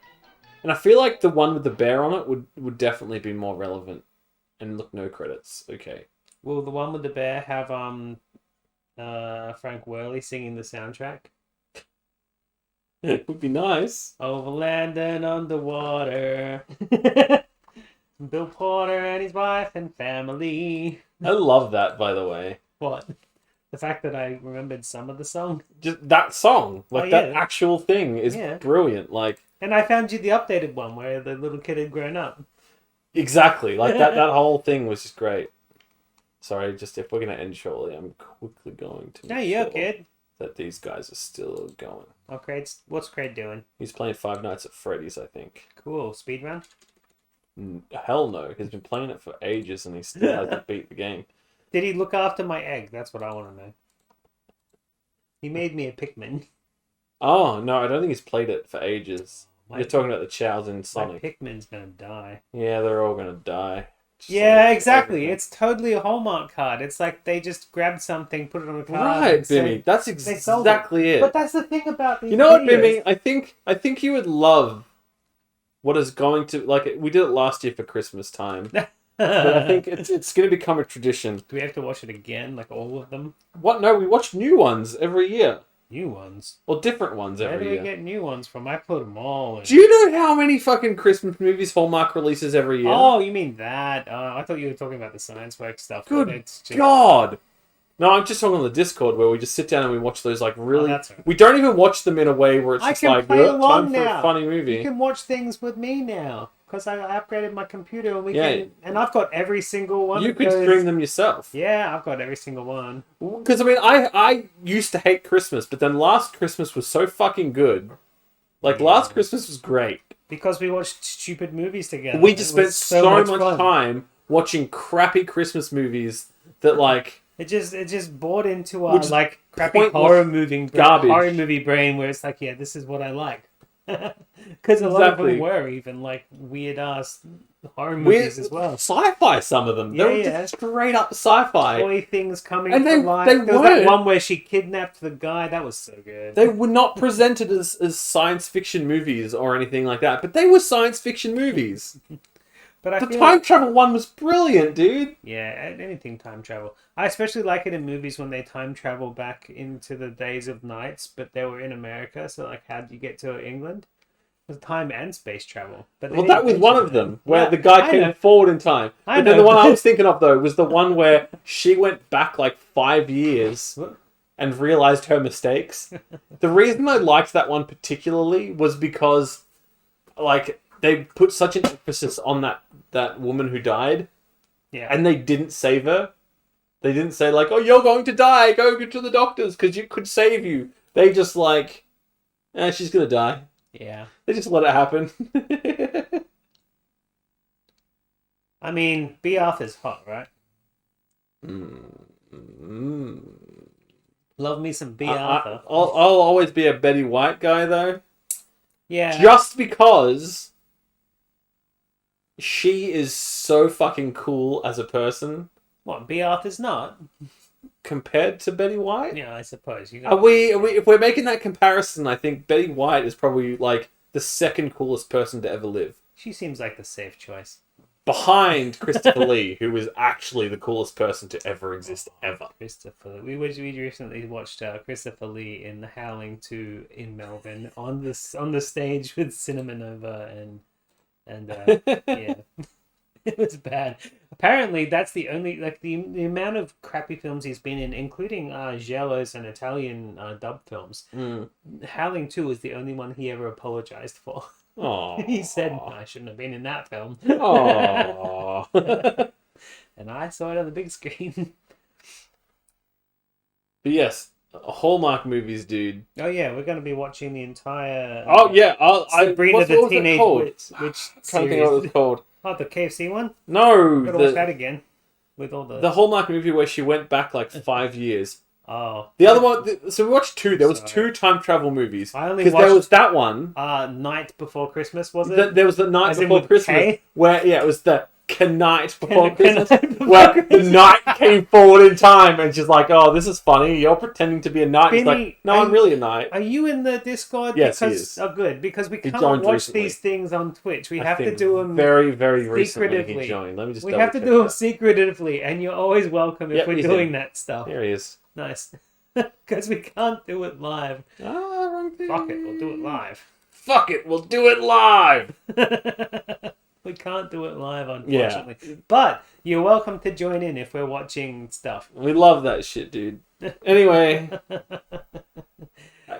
And I feel like the one with the bear on it would definitely be more relevant. And look, no credits. Okay. Will the one with the bear have Frank Worley singing the soundtrack? It would be nice. Over land and underwater. Bill Porter and his wife and family. I love that, by the way. What? The fact that I remembered some of the song? Just that song. Like, Oh, that yeah. actual thing is Yeah. brilliant. Like, And I found you the updated one where the little kid had grown up. exactly. Like, that whole thing was just great. Sorry, just if we're going to end shortly, I'm quickly going to No, make you're sure good. that these guys are still going. Oh, what's Craig doing? He's playing Five Nights at Freddy's, I think. Cool. Speedrun? Hell no. He's been playing it for ages and he still hasn't beat the game. Did he look after my egg? That's what I want to know. He made me a Pikmin. Oh, no, I don't think he's played it for ages. You're talking about the Chows in My Sonic. Pikmin's gonna die. Yeah, they're all going to die. Yeah, exactly. It's totally a Hallmark card. It's like they just grabbed something, put it on a card. Right, and said Bimmy. That's they sold exactly it. But that's the thing about these You know what, videos. Bimmy? I think you would love what is going to... Like, we did it last year for Christmas time. But I think it's going to become a tradition. Do we have to watch it again, like all of them? What? No, we watch new ones every year. New ones? Or different ones Where every do we year. get new ones from? I put them all in. Do you know how many fucking Christmas movies Hallmark releases every year? Oh, you mean that? I thought you were talking about the science work stuff. Good It's just... God! No, I'm just talking on the Discord where we just sit down and we watch those like really... that's right. We don't even watch them in a way where it's I just can like, play "Ugh, along time for now. a funny movie. You can watch things with me now because I upgraded my computer and we Yeah. can. And I've got every single one. You of could those. stream them yourself. Yeah, I've got every single one. Because, I mean, I used to hate Christmas, but then last Christmas was so fucking good. Like, last Christmas was great. Because we watched stupid movies together. We just It spent was so much fun. time watching crappy Christmas movies that, like... It just bought into our Which is like crappy pointless horror movie garbage. horror movie brain where it's like, yeah, this is what I like. Because a lot of Exactly. them were even like weird ass horror Weird movies as well. sci-fi, some of them. They were just straight up sci-fi. Toy things coming And to life. they There was that weren't. one where she kidnapped the guy. That was so good. They were not presented as science fiction movies or anything like that, but they were science fiction movies. But I The feel time like- travel one was brilliant, dude. Yeah, anything time travel. I especially like it in movies when they time travel back into the days of nights, but they were in America. So, like, how do you get to England? It was time and space travel. But they Well, didn't that was mention one of that. them, where Yeah, the guy I came know. forward in time. I But then know. the one I was thinking of, though, was the one where she went back like 5 years and realized her mistakes. The reason I liked that one particularly was because, like, they put such an emphasis on that woman who died, Yeah. and they didn't save her. They didn't say, like, oh, you're going to die, go to the doctors, because you could save you. They just, like, she's going to die. Yeah. They just let it happen. I mean, B. Arthur's hot, right? Love me some B. Arthur. I'll always be a Betty White guy, though. Yeah. Just because she is so fucking cool as a person. What, B. Arthur's not? Compared to Betty White? Yeah, I suppose. You Are we, if we're making that comparison, I think Betty White is probably, like, the second coolest person to ever live. She seems like the safe choice. Behind Christopher Lee, who is actually the coolest person to ever exist, ever. Christopher Lee. We recently watched Christopher Lee in The Howling 2 in Melbourne on the stage with Cinema Nova and yeah. It was bad. Apparently, that's the only, like, the amount of crappy films he's been in, including Giallos and Italian dub films. Howling 2 is the only one he ever apologized for. Aww. He said, I shouldn't have been in that film. Aww. And I saw it on the big screen. But yes, Hallmark movies, dude. Oh yeah, we're going to be watching the entire. Oh yeah, Sabrina what the was it Teenage called? Witch. Trying to think what it was called. Oh, the KFC one. No, Gotta watch that again with all the Hallmark movie where she went back like 5 years. Oh, the other one. So we watched two. There was two time travel movies. I only because watched. there was that one. Night Before Christmas, was it? There was the Night As in Before with Christmas, K? where it was the Night Before Christmas, where the night came forward in time, and she's like, "Oh, this is funny. You're pretending to be a knight." He's like, "No, I'm really a knight." Are you in the Discord? Yes, he because, is. Oh, good. Because we He can't joined watch recently. these things on Twitch. We I have to think do them very, very recently. secretively. He joined. Let me just. We have to double do them check secretively, and you're always welcome if Yep, we're he's doing in. that stuff. Here he is. Nice. Because we can't do it live. Ah, wrong thing. Fuck it, we'll do it live. Fuck it, we'll do it live. We can't do it live, unfortunately. Yeah. But you're welcome to join in if we're watching stuff. We love that shit, dude. Anyway,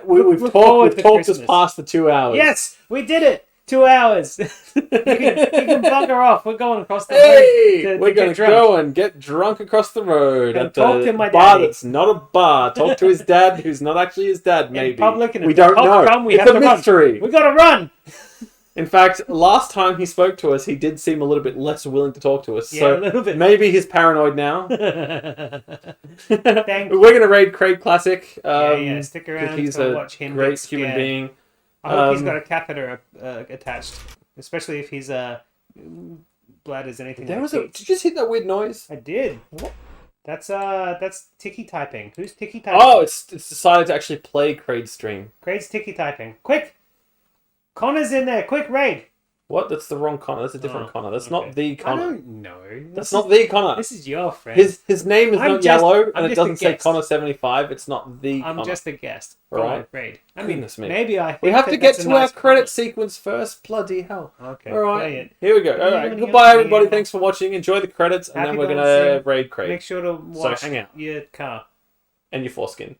we've talked us past the 2 hours. Yes, we did it. 2 hours. you can bugger off. We're going across the road. We're going to go and get drunk across the road and at talk the to my bar daddy. that's not a bar. Talk to his dad, who's not actually his dad. Maybe in public, and we if the don't cops know. Come, we it's have a to mystery. Run. We got to run. In fact, last time he spoke to us, he did seem a little bit less willing to talk to us. Yeah, so a little bit. Maybe he's paranoid now. Thank you. We're going to raid Craig Classic. Yeah, stick around he's to a watch him great get scared. human being. I hope he's got a catheter attached, especially if his bladder's anything. There like was a. Pete's. Did you just hear that weird noise? I did. What? That's ticky typing. Who's ticky typing? Oh, it's decided to actually play Craig's stream. Craig's ticky typing. Quick! Connor's in there. Quick raid. What? That's the wrong Connor. That's a different Connor. That's not the Connor. I don't know. That's not the Connor. This is your friend. His name is I'm not just- yellow, I'm and it just a doesn't say guest. Connor 75. It's not the I'm Connor. just a guest. All Go right. on, raid. I mean, Goodness me. maybe I. We think have to that get that's to a nice our credit Connor. sequence first. Bloody hell. Okay. All right. Play it. Here we go. All right. Anyone Goodbye, else? everybody. Yeah. Thanks for watching. Enjoy the credits, and Happy then we're balancing. gonna raid Craig. Make sure to wash hang out. your car. And your foreskin.